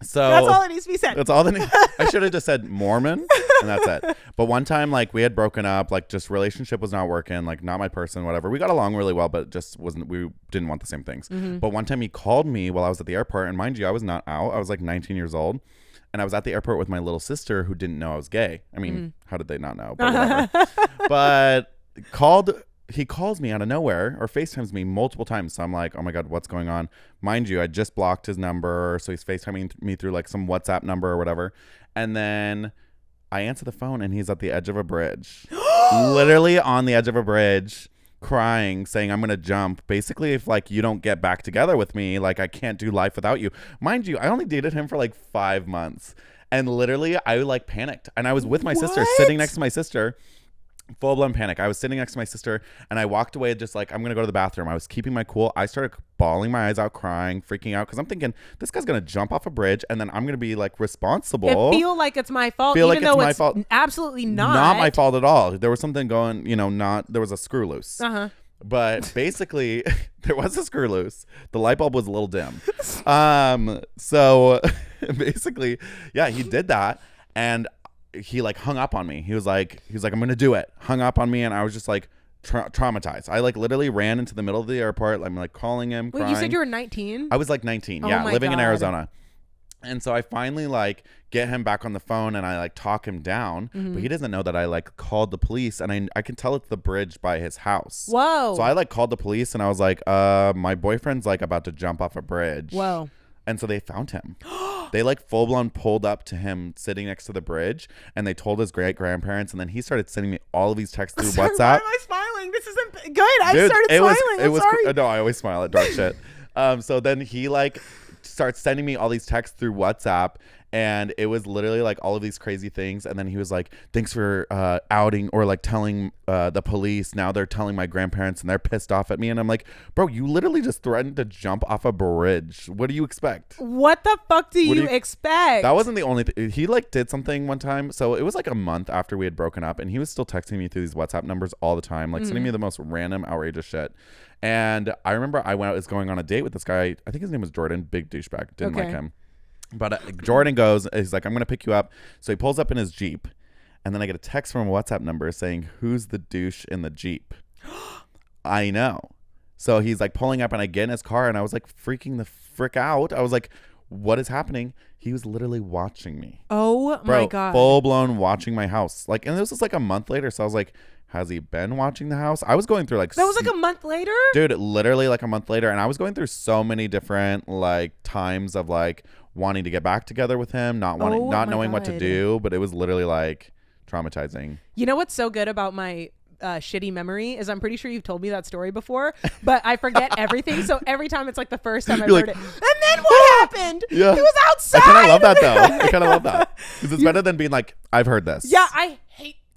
So That's all that needs to be said. That's all I should have just said Mormon, and that's it. But one time, like we had broken up, like just relationship was not working, like not my person, whatever. We got along really well, but just we didn't want the same things. But one time he called me while I was at the airport, and mind you, I was not out. I was like 19 years old. And I was at the airport with my little sister who didn't know I was gay. I mean, how did they not know? But whatever. But he calls me out of nowhere or FaceTimes me multiple times. So I'm like, oh my God, what's going on? Mind you, I just blocked his number. So he's FaceTiming me through like some WhatsApp number or whatever. And then I answer the phone and he's at the edge of a bridge. Literally on the edge of a bridge. Crying, saying I'm gonna jump. Basically, if like you don't get back together with me, like I can't do life without you. Mind you, I only dated him for like 5 months, and literally I like panicked. And I was with my sister, sitting next to my sister. Full blown panic. I was sitting next to my sister and I walked away just like, I'm going to go to the bathroom. I was keeping my cool. I started bawling my eyes out, crying, freaking out. Cause I'm thinking this guy's going to jump off a bridge and then I'm going to be like responsible. I feel like it's my fault. Feel even like though it's my fault. Absolutely not. Not my fault at all. There was something going, there was a screw loose. But basically there was a screw loose. The light bulb was a little dim. So basically, yeah, he did that. And he like hung up on me. He was like, I'm gonna do it. Hung up on me, and I was just like traumatized. I like literally ran into the middle of the airport. I'm like calling him. Wait, crying. you said you were 19? I was like 19. Oh Yeah, my living in God. Arizona. And so I finally like get him back on the phone, and I like talk him down, but he doesn't know that I like called the police, and I can tell it's the bridge by his house. Whoa. So I like called the police, and I was like, my boyfriend's like about to jump off a bridge. Whoa. And so they found him. They like full blown pulled up to him sitting next to the bridge, and they told his great grandparents, and then he started sending me all of these texts through Sorry, WhatsApp. why am I smiling? This isn't good. I Dude, started smiling. I'm sorry. No, I always smile at dark shit. So then he like starts sending me all these texts through WhatsApp, and it was literally like all of these crazy things. And then he was like, thanks for outing or like telling the police. Now they're telling my grandparents, and they're pissed off at me. And I'm like, bro, you literally just threatened to jump off a bridge. What do you expect? What the fuck do you expect? That wasn't the only thing. He like did something one time. So it was like a month after we had broken up, and he was still texting me through these WhatsApp numbers all the time, like sending me the most random, outrageous shit. And I remember I was going on a date with this guy. I think his name was Jordan. Big douchebag. Didn't like him. But Jordan goes, he's like, I'm going to pick you up. So he pulls up in his Jeep. And then I get a text from a WhatsApp number saying, who's the douche in the Jeep? I know. So he's like pulling up, and I get in his car, and I was like freaking the frick out. I was like, what is happening? He was literally watching me. Oh my God. Full blown watching my house. Like, and this was like a month later. So I was like, has he been watching the house? I was going through like... That was like a month later? Dude, literally like a month later. And I was going through so many different like times of like wanting to get back together with him, not knowing what to do. But it was literally like traumatizing. You know what's so good about my shitty memory is I'm pretty sure you've told me that story before, but I forget everything. So every time it's like the first time I've heard it. And then what happened? Yeah. He was outside. I kind of love that though. I kind of love that. Because it's better than being like, I've heard this. Yeah,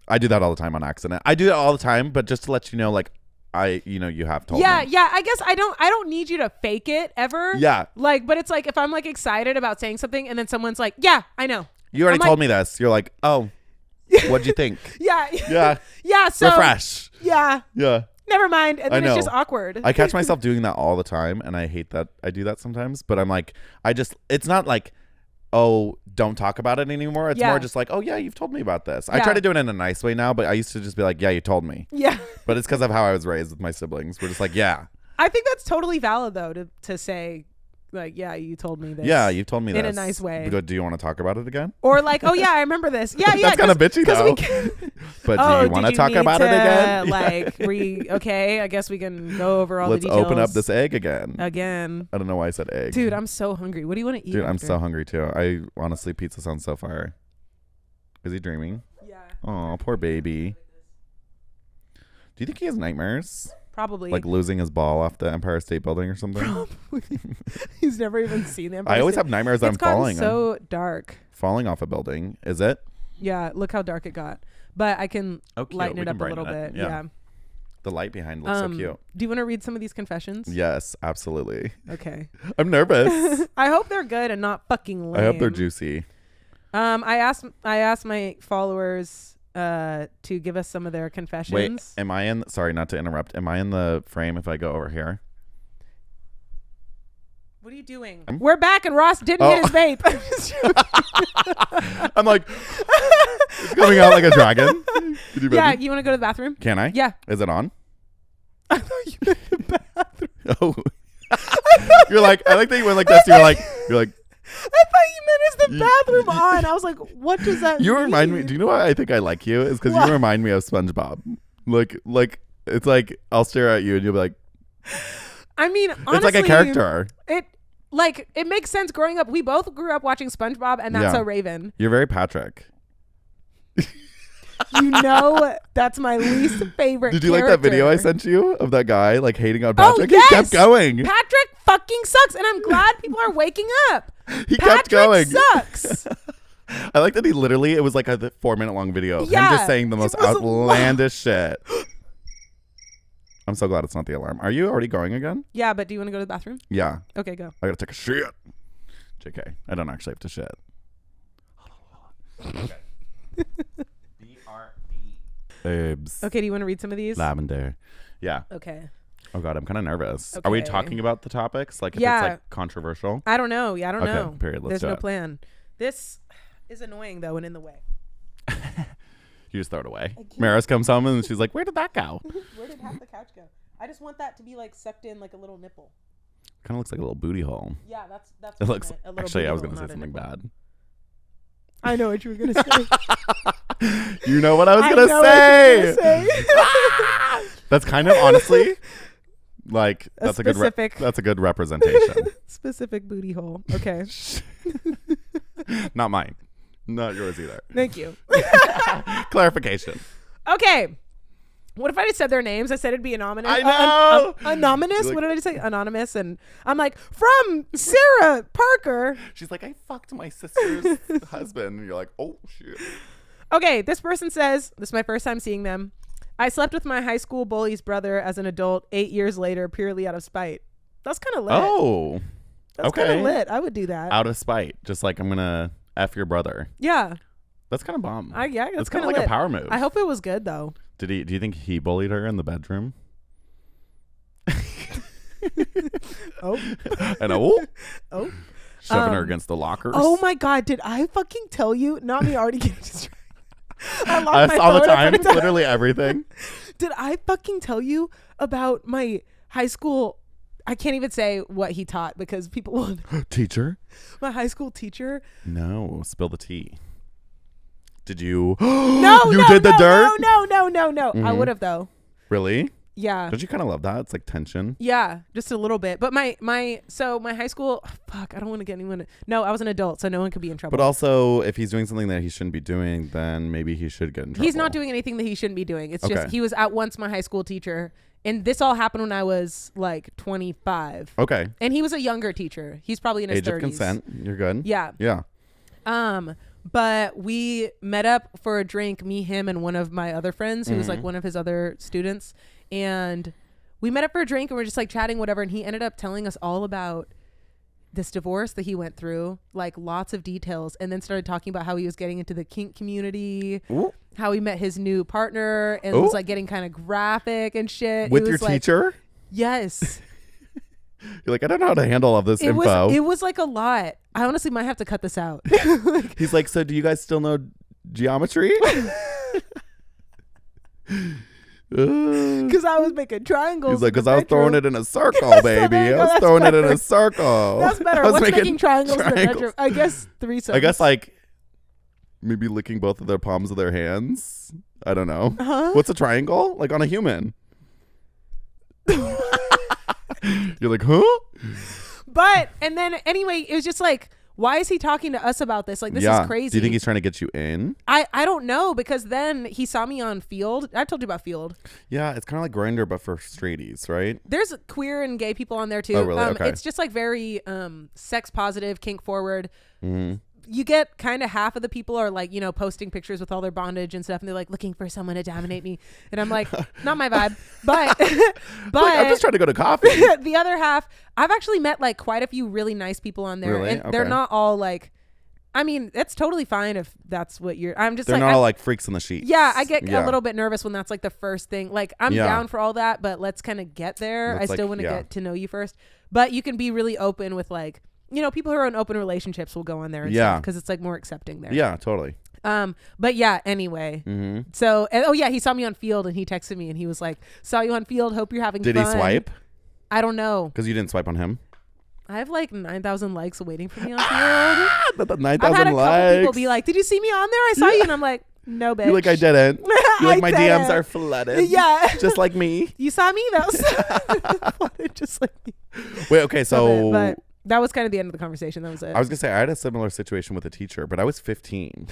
I do that all the time on accident. I do it all the time, but just to let you know, like, you have told me. Yeah. I guess I don't need you to fake it ever. Yeah. Like, but it's like if I'm like excited about saying something and then someone's like, yeah, I know. You already told me this. You're like, oh, what'd you think? Yeah. Yeah. Yeah. So refresh. Yeah. Yeah. Never mind. And then it's just awkward. I catch myself doing that all the time, and I hate that I do that sometimes. But I'm like, it's not like, oh, don't talk about it anymore. It's more just like, oh yeah, you've told me about this. I try to do it in a nice way now, but I used to just be like, yeah, you told me. Yeah. But it's because of how I was raised with my siblings. We're just like, yeah. I think that's totally valid though to say, like, yeah, you told me this. Yeah, you told me this in a nice way. Do you want to talk about it again? Or like, oh yeah, I remember this. Yeah, That's kind of bitchy though. But do you want to talk about it again? Like, okay, I guess we can go over all the details. Let's open up this egg again. I don't know why I said egg. Dude, I'm so hungry. What do you want to eat? Dude, I'm so hungry too. I honestly, pizza sounds so fire. Is he dreaming? Yeah. Oh, poor baby. Do you think he has nightmares? Probably. Like losing his ball off the Empire State Building or something? Probably. He's never even seen the Empire I always State. have nightmares that I'm falling. It's so dark. Falling off a building. Is it? Yeah, look how dark it got. But I can lighten it up a little bit. Yeah. The light behind looks so cute. Do you want to read some of these confessions? Yes, absolutely. Okay. I'm nervous. I hope they're good and not fucking lame. I hope they're juicy. I asked my followers to give us some of their confessions. Wait, am I in? Sorry, not to interrupt. Am I in the frame if I go over here? What are you doing? We're back, and Ross didn't get his vape. I'm like, it's coming out like a dragon. Yeah, you want to go to the bathroom? Can I? Yeah. Is it on? I thought you meant the bathroom. Oh. You're like, I like that you went like this. You're like. I thought you meant is the bathroom on. I was like, what does that mean? You remind me. Do you know why I think I like you? Is because you remind me of SpongeBob. Like it's like I'll stare at you and you'll be like. I mean, honestly, it's like a character. It makes sense. Growing up, we both grew up watching SpongeBob, and that's a Raven. You're very Patrick. You know, that's my least favorite. Did you like that video I sent you of that guy like hating on Patrick? Oh, yes! He kept going. Patrick fucking sucks, and I'm glad people are waking up. He kept going. Sucks. I like that he literally, it was like a 4-minute long video of him just saying the most outlandish shit. I'm so glad it's not the alarm. Are you already going again? Yeah, but do you want to go to the bathroom? Yeah. Okay, go. I gotta take a shit. JK. I don't actually have to shit. Okay. B-R-E. Babes. Okay, do you want to read some of these? Lavender. Yeah. Okay. Oh God, I'm kind of nervous. Okay. Are we talking about the topics? Like if it's like controversial? I don't know. Yeah, I don't know. Period. Let's There's do no it. plan. This is annoying though and in the way. You just throw it away. Maris comes home and she's like, where did that go? Where did half the couch go? I just want that to be like sucked in like a little nipple. Kind of looks like a little booty hole. Yeah, that's It what looks. I meant, Actually, I was going gonna to say something bad. I know what you were gonna say. You know what I was gonna say. That's kind of honestly, like that's a good representation. Specific booty hole. Okay. Not mine. Not yours either. Thank you. Clarification. Okay. What if I just said their names? I said it'd be anonymous. I know. Anonymous? Like, what did I say? Anonymous. And I'm like, from Sarah Parker. She's like, I fucked my sister's husband. And you're like, oh, shit. Okay. This person says, this is my first time seeing them. I slept with my high school bully's brother as an adult 8 years later, purely out of spite. That's kind of lit. Oh. That's okay. kind of lit. I would do that. Out of spite. Just like, I'm going to F your brother. Yeah. That's kind of bomb. Yeah, that's kind of like lit. a power move. I hope it was good, though. Do you think he bullied her in the bedroom? Oh. And shoving her against the lockers. Oh my God! Did I fucking tell you? Not me already getting distracted. Us all the time, literally everything. Did I fucking tell you about my high school? I can't even say what he taught because people will. Teacher? My high school teacher. No, spill the tea. Did you? No, you did the dirt? No. Mm-hmm. I would have though. Really? Yeah. Don't you kind of love that? It's like tension. Yeah, just a little bit. But my high school. Fuck, I don't want to get anyone. No, I was an adult, so no one could be in trouble. But also, if he's doing something that he shouldn't be doing, then maybe he should get in trouble. He's not doing anything that he shouldn't be doing. It's just he was at once my high school teacher, and this all happened when I was like 25. Okay. And he was a younger teacher. He's probably in his 30s. Age of consent. You're good. Yeah. Yeah. But we met up for a drink, me, him, and one of my other friends who was like one of his other students. And we met up for a drink and we're just like chatting, whatever. And he ended up telling us all about this divorce that he went through, like lots of details. And then started talking about how he was getting into the kink community, how he met his new partner and was like getting kind of graphic and shit. With your teacher? Yes. You're like, I don't know how to handle all this info. It was like a lot. I honestly might have to cut this out. He's like, so do you guys still know geometry? Because I was making triangles. He's like, because I was throwing it in a circle, baby. I was throwing it in a circle. That's better. What's making triangles in the bedroom? I guess threesomes. I guess like maybe licking both of their palms of their hands. I don't know. What's a triangle? Like on a human. You're like, huh? But, and then anyway, it was just like, why is he talking to us about this? Like, this is crazy. Do you think he's trying to get you in? I don't know, because then he saw me on Field. I told you about Field. Yeah, it's kind of like Grindr, but for straighties, right? There's queer and gay people on there too. Oh, really? Okay. It's just like very sex positive, kink forward. Mm-hmm. You get kind of half of the people are like, you know, posting pictures with all their bondage and stuff, and they're like looking for someone to dominate me, and I'm like, not my vibe. But like, I'm just trying to go to coffee. The other half, I've actually met like quite a few really nice people on there, really? And they're not all like, I mean, it's totally fine if that's what you're. I'm just they're like, not all like freaks in the sheets. Yeah, I get a little bit nervous when that's like the first thing. Like, I'm down for all that, but let's kind of get there. I still want to get to know you first, but you can be really open with like, you know, people who are in open relationships will go on there and stuff because it's like more accepting there. Yeah, totally. But yeah, anyway. Mm-hmm. So, he saw me on Field and he texted me and he was like, saw you on Field. Hope you're having fun. Did he swipe? I don't know. Because you didn't swipe on him? I have like 9,000 likes waiting for me on Field. 9,000 likes. I've had a couple people be like, did you see me on there? I saw you. And I'm like, no, bitch. You're like, I didn't. You're like, my DMs are flooded. Yeah. Just like me. You saw me? That was flooded just like me. Wait, okay, so... But that was kind of the end of the conversation. That was it. I was going to say, I had a similar situation with a teacher, but I was 15.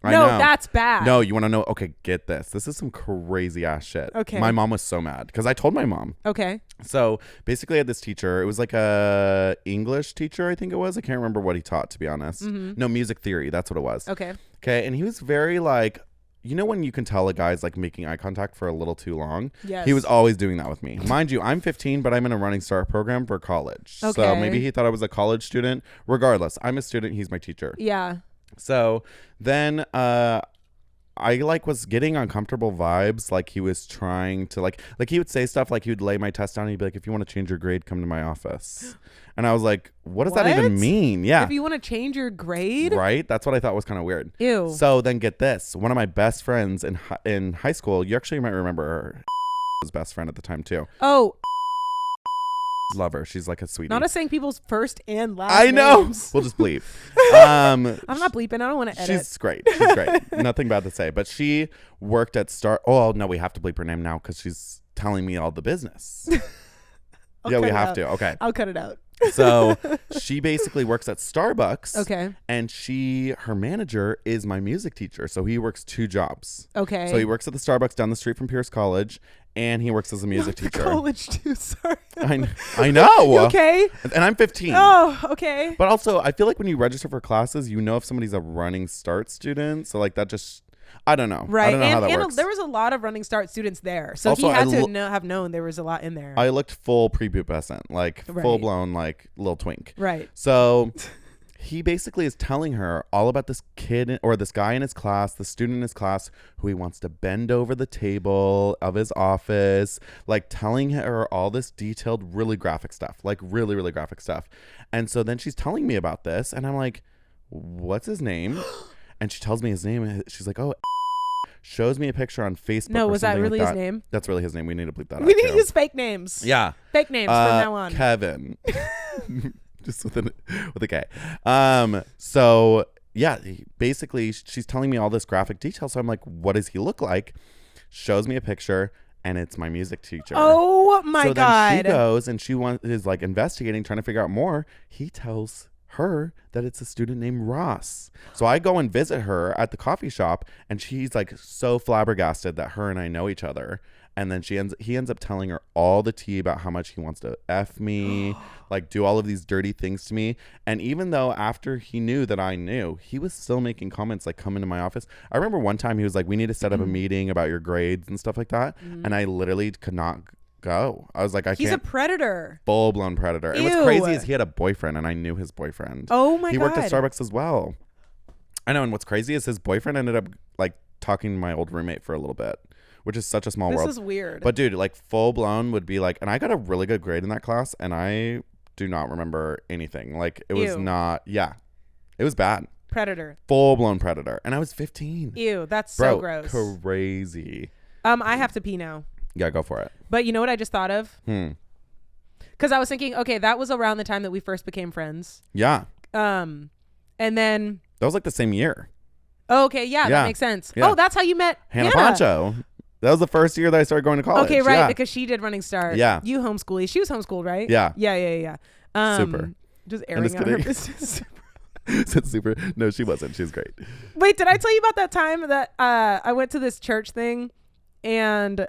I No, know. that's bad. No, you want to know? Okay, get this. This is some crazy ass shit. Okay. My mom was so mad because I told my mom. Okay. So basically I had this teacher. It was like a English teacher, I think it was. I can't remember what he taught, to be honest. Mm-hmm. No, music theory. That's what it was. Okay. Okay. And he was very like, you know when you can tell a guy's like making eye contact for a little too long? Yes. He was always doing that with me. Mind you, I'm 15, but I'm in a Running Start program for college. Okay. So maybe he thought I was a college student. Regardless, I'm a student. He's my teacher. Yeah. So then I I like was getting uncomfortable vibes. Like he was trying to like he would say stuff like he would lay my test down and he'd be like, if you want to change your grade, come to my office. And I was like, what does that even mean? Yeah. If you want to change your grade? Right? That's what I thought was kind of weird. Ew. So then get this. One of my best friends in high school, you actually might remember her, was best friend at the time too. Oh. Love her. She's like a sweetie. Not us saying people's first and last I know. names. We'll just bleep. I'm not bleeping. I don't want to edit. She's great. She's great. Nothing bad to say. But she worked at Oh, no, we have to bleep her name now because she's telling me all the business. Yeah, we have to. Okay. I'll cut it out. So she basically works at Starbucks. Okay. And her manager is my music teacher. So he works 2 jobs. Okay. So he works at the Starbucks down the street from Pierce College. And he works as a music teacher. College too. Sorry. I know. You okay? And I'm 15. Oh, okay. But also, I feel like when you register for classes, you know if somebody's a running start student. So like that just, I don't know. Right. I don't know how that works. There was a lot of running start students there. So Also, he had to have known there was a lot in there. I looked full prepubescent, like full blown, like little twink. Right. So he basically is telling her all about this kid or this guy in his class, the student in his class who he wants to bend over the table of his office, like telling her all this detailed, really graphic stuff, like really, really graphic stuff. And so then she's telling me about this and I'm like, what's his name? And she tells me his name. She's like, oh, shows me a picture on Facebook. No, was that really like his name? That's really his name. We need to bleep that out. We need to use fake names. Yeah. Fake names from now on. Kevin. Just with a K. So yeah, basically she's telling me all this graphic detail. So I'm like, what does he look like? Shows me a picture and it's my music teacher. Oh my so God. Then she goes and is like investigating, trying to figure out more. He tells her that it's a student named Ross. So I go and visit her at the coffee shop and she's like so flabbergasted that her and I know each other. And then he ends up telling her all the tea about how much he wants to F me, like do all of these dirty things to me. And even though after he knew that I knew, he was still making comments like come into my office. I remember one time he was like, we need to set up a meeting about your grades and stuff like that. And I literally could not go. I was like, I can't. He's a predator. Full blown predator. And what's crazy is he had a boyfriend and I knew his boyfriend. Oh my God. He worked at Starbucks as well. I know. And what's crazy is his boyfriend ended up like talking to my old roommate for a little bit, which is such a small world. This is weird. But dude, like full blown would be like, and I got a really good grade in that class and I do not remember anything. Like it was not, yeah, it was bad. Predator. Full blown predator. And I was 15. Ew, that's Bro, so gross. Crazy. I have to pee now. Yeah, go for it. But you know what I just thought of? Because I was thinking, okay, that was around the time that we first became friends. Yeah. And then. That was like the same year. Okay, yeah, that makes sense. Yeah. Oh, that's how you met Hannah Poncho. That was the first year that I started going to college. Okay, right, yeah. because she did Running Start. Yeah. You homeschooled. She was homeschooled, right? Yeah. Yeah. Super. Just airing out her business. Super. No, she wasn't. She was great. Wait, did I tell you about that time that I went to this church thing and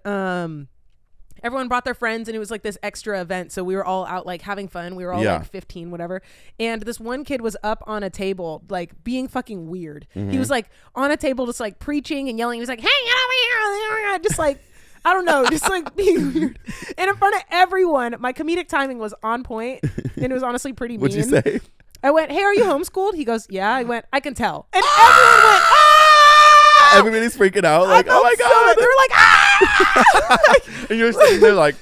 everyone brought their friends and it was like this extra event. So we were all out like having fun. We were all like 15, whatever. And this one kid was up on a table, like being fucking weird. He was like on a table, just like preaching and yelling. He was like, hey, get over here. Just like, I don't know, just like being weird. And in front of everyone, my comedic timing was on point and it was honestly pretty mean. What'd you say? I went, hey, are you homeschooled? He goes, yeah. I went, I can tell. And everyone went, ah! Everybody's freaking out. Like, oh my God. They were like, ah! And you're sitting there like,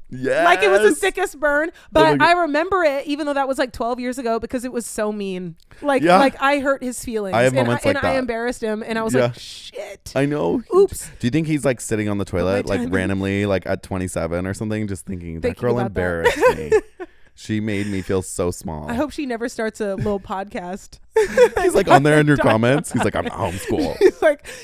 yeah. Like it was the sickest burn. But Oh I remember it, even though that was like 12 years ago, because it was so mean. Like I hurt his feelings. I have moments like that. I embarrassed him. And I was like, shit. I know. Oops. Do you think he's like sitting on the toilet, like randomly, like at 27 or something, just thinking, that girl embarrassed me. She made me feel so small. I hope she never starts a little podcast. He's like on there in your comments. He's like, I'm homeschooled.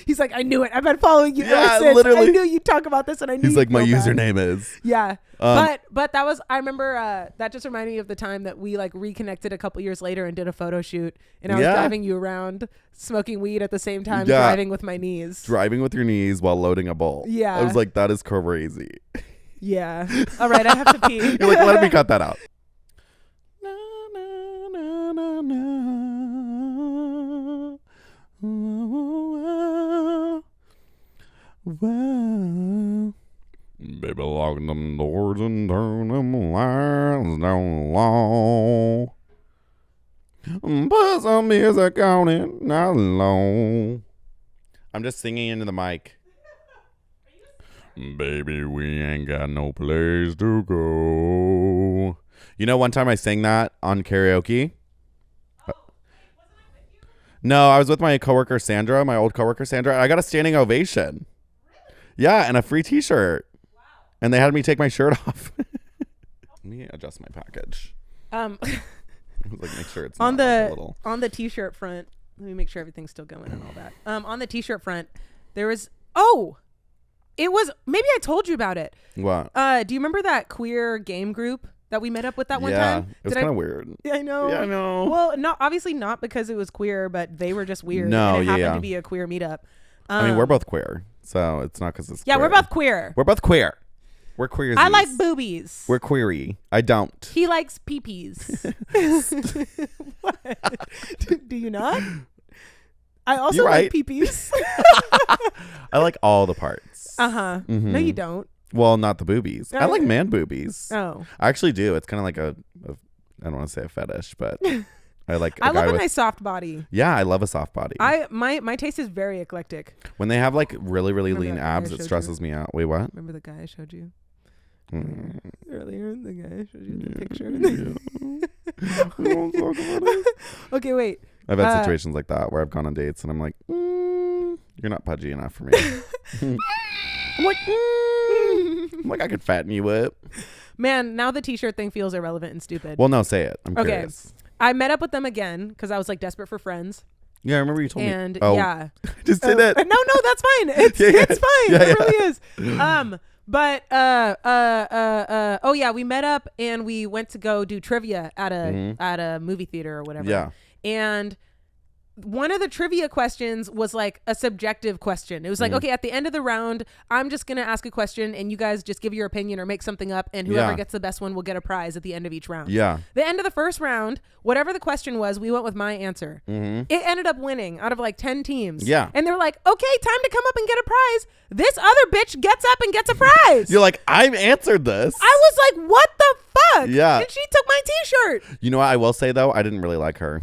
he's like, I knew it. I've been following you Yeah, ever since. literally. I knew you'd talk about this, and I knew. He's like, my feel bad. username is. Yeah. But that was, I remember that just reminded me of the time that we like reconnected a couple years later and did a photo shoot, and I was driving you around smoking weed at the same time, driving with my knees. Driving with your knees while loading a bowl. Yeah. I was like, that is crazy. Yeah. All right, I have to pee. You're like, let me cut that out. Well, baby, lock them doors and turn them lights down low. Put some music on it, not low. I'm just singing into the mic. Baby, we ain't got no place to go. You know, one time I sang that on karaoke. No, I was with my coworker Sandra, my old coworker Sandra. I got a standing ovation. Really? Yeah, and a free T-shirt. Wow. And they had me take my shirt off. Let me adjust my package. Like, make sure it's on not the like a little... on the T-shirt front. Let me make sure everything's still going and all that. On the T-shirt front, there was it was, maybe I told you about it. What? Do you remember that queer game group that we met up with that one time? Yeah, it was kind of weird. Yeah, I know. Yeah, I know. Well, obviously not because it was queer, but they were just weird. No, and it happened to be a queer meetup. I mean, we're both queer, so it's not because it's yeah, queer. we're both queer. We're both queer. We're queer. I like boobies. We're queery. I don't. He likes pee-pees. What? Do you not? I also like pee-pees. I like all the parts. Uh-huh. Mm-hmm. No, you don't. Well, not the boobies. I like man boobies. Oh. I actually do. It's kind of like I don't want to say a fetish, but I like I love a nice soft body. Yeah, I love a soft body. My taste is very eclectic. When they have like really, really lean abs, it stresses me out. Wait, what? Remember the guy I showed you? Earlier, the guy I showed you the picture. We won't talk about it. Okay, wait. I've had situations like that where I've gone on dates and I'm like, you're not pudgy enough for me. I'm like, I could fatten you up. Man, now the T-shirt thing feels irrelevant and stupid. Well, no, say it. I'm curious. I met up with them again because I was like desperate for friends. Yeah, I remember you told me. And yeah. Just say that. No, that's fine. It's fine. Yeah, it really is. But oh yeah, we met up and we went to go do trivia at a movie theater or whatever. Yeah. And one of the trivia questions was like a subjective question. It was like, okay, at the end of the round, I'm just going to ask a question and you guys just give your opinion or make something up, and whoever gets the best one will get a prize at the end of each round. Yeah. The end of the first round, whatever the question was, we went with my answer. It ended up winning out of like 10 teams. Yeah. And they were like, okay, time to come up and get a prize. This other bitch gets up and gets a prize. You're like, I've answered this. I was like, what the fuck? Yeah. And she took my T-shirt. You know what I will say though? I didn't really like her.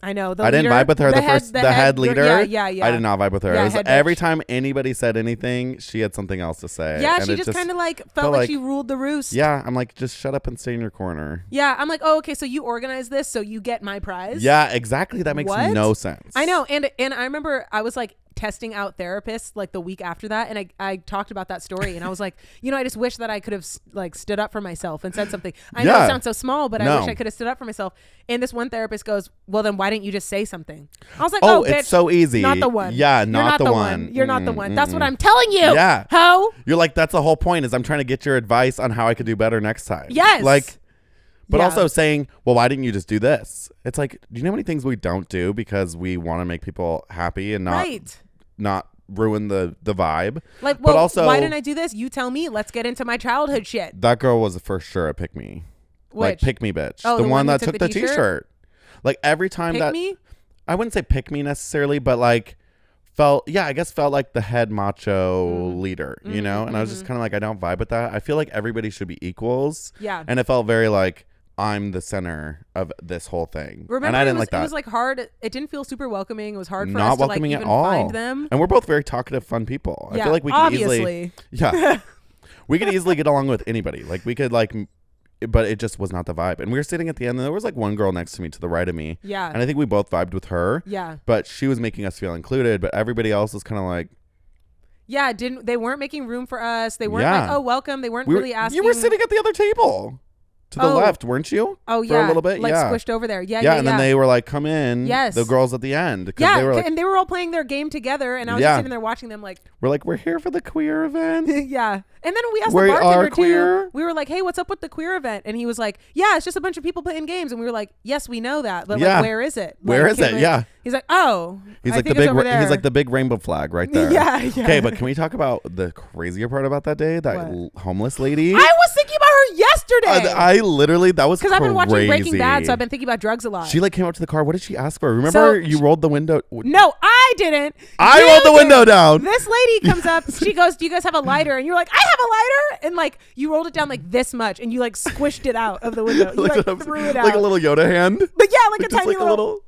I know. I didn't vibe with her. The head leader. Yeah. I did not vibe with her. Yeah, it was every time anybody said anything, she had something else to say. Yeah, and she just kind of like felt like she ruled the roost. Yeah, I'm like, just shut up and stay in your corner. Yeah, I'm like, oh, okay, so you organize this, so you get my prize. Yeah, exactly. That makes no sense. I know, and I remember I was like testing out therapists like the week after that, and I talked about that story, and I was like, I just wish that I could have like stood up for myself and said something. I know it sounds so small, but I wish I could have stood up for myself. And this one therapist goes, well, then why didn't you just say something? I was like, oh bitch, it's so easy. Not the one. Yeah, not the one. You're not the one. That's what I'm telling you. Yeah. Ho. You're like, that's the whole point, is I'm trying to get your advice on how I could do better next time. Yes. Like, but also saying, well, why didn't you just do this? It's like, do you know how many things we don't do because we want to make people happy and not ruin the vibe? Like, well, but also, why didn't I do this? You tell me. Let's get into my childhood shit. That girl was for sure a pick me. Which? Like, pick me bitch. Oh, the one that took the T-shirt. Like, every time pick me? I wouldn't say pick me necessarily, but like felt like the head macho leader, you know? And I was just kind of like, I don't vibe with that. I feel like everybody should be equals. Yeah. And it felt very like, I'm the center of this whole thing. Remember, and I didn't like that. It was like hard. It didn't feel super welcoming. It was hard for Not us to like welcoming even at all. find them. And we're both very talkative, fun people. Yeah, I feel like we could easily, we could easily get along with anybody. Like we could like, but it just was not the vibe. And we were sitting at the end, and there was like one girl next to me to the right of me. Yeah. And I think we both vibed with her. Yeah. But she was making us feel included, but everybody else was kind of like, yeah, they weren't making room for us. They weren't like, oh, welcome. They weren't really asking. You were sitting at the other table. To the left, weren't you? Oh, yeah. For a little bit, like squished over there. Yeah. And then they were like, come in. Yes. The girls at the end. Yeah, they were like, and they were all playing their game together, and I was just sitting there watching them like. We're here for the queer event. Yeah. And then we asked the bartender too. We were like, hey, what's up with the queer event? And he was like, yeah, it's just a bunch of people playing games. And we were like, yes, we know that. But like, where is it? Where is it? Yeah. He's like, oh. He's like the big rainbow flag right there. Yeah. Okay, but can we talk about the crazier part about that day? That homeless lady. I was thinking about her yesterday. I literally, that was because I've been watching Breaking Bad, so I've been thinking about drugs a lot. She like came up to the car. What did she ask for? Remember you rolled the window? No, I didn't. I rolled the window down. This lady comes up. She goes, do you guys have a lighter? And you're like, I have a lighter. And like you rolled it down like this much, and you like squished it out of the window. You like threw it out like a little Yoda hand. But yeah, like a tiny little.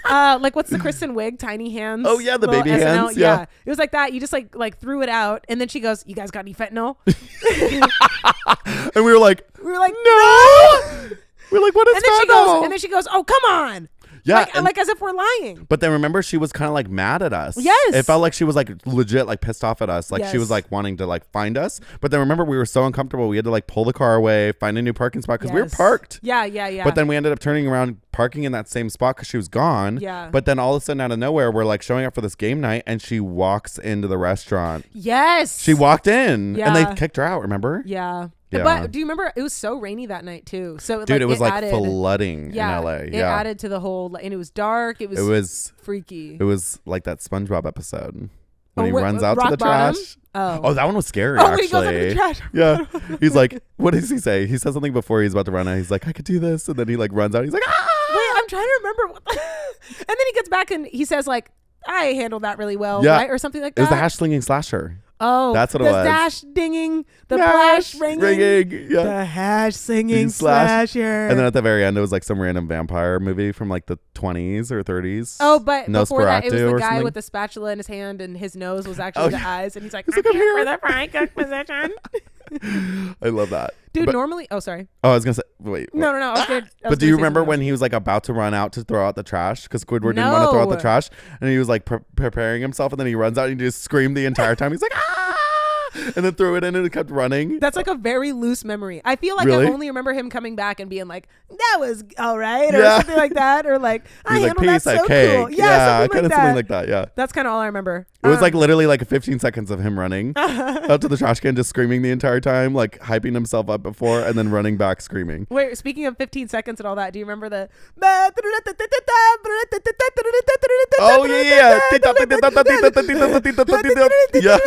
Like what's the Kristen Wiig tiny hands? Oh yeah, the little baby SNL? hands. Yeah. It was like that. You just like threw it out, and then she goes, "You guys got any fentanyl?" And we were like, We were like, no. We're like, what is fentanyl? and then she goes, "Oh, come on." Yeah, Like as if we're lying. but then remember, she was kind of like mad at us. Yes. It felt like she was like legit like pissed off at us. Like she was Yes. like wanting to like find us. But then remember, we were so uncomfortable. We had to like pull the car away, find a new parking spot because we were Yes. parked. Yeah. But then we ended up turning around, parking in that same spot because she was gone. Yeah. But then all of a sudden, out of nowhere, we're like showing up for this game night, and she walks into the restaurant. Yes. She walked in, and they Yeah. kicked her out. Remember? Yeah. Yeah. But do you remember it was so rainy that night too? So Dude, it was like added, flooding yeah, in LA. It Yeah. added to the whole, and it was dark. It was freaky. It was like that SpongeBob episode when he wait, runs out to rock the bottom? trash. Oh, that one was scary. when Actually, he goes under the trash. yeah. He's like, what does he say? He says something before he's about to run out. He's like, I could do this, and then he like runs out. He's like, ah! Wait, I'm trying to remember. And then he gets back and he says like, I handled that really well, Yeah. right, or something like It was that. the hash slinging slasher. Oh, That's what it the was. dash dinging, the Hash flash ringing, Yeah. the hash singing Slash. slasher. And then at the very end, it was like some random vampire movie from like the 20s or 30s. Oh, but before that, it was Nosferatu the or guy something. with the spatula in his hand, and his nose was actually the eyes, and he's like, He's I'm like, I'm here here. for the fry cook position. I love that. Dude, But- normally, oh, sorry. Oh, I was gonna say, wait. No, I was good. But do you remember when he was like about to run out to throw out the trash because Squidward didn't want to throw out the No. trash, and he was like preparing himself, and then he runs out and he just screamed the entire time. He's like, ah! And then threw it in and it kept running. That's like a very loose memory. I feel like Really? I only remember him coming back and being like, "That was all right," or Yeah. something like that, or like, "I He's like, handled that piece so of cake. cool." Yeah, something kind like of something that. like that. Yeah. That's kind of all I remember. It was like literally like 15 seconds of him running out to the trash can, just screaming the entire time, like hyping himself up before, and then running back screaming. Wait, speaking of 15 seconds and all that, do you remember the? Oh yeah. Yeah.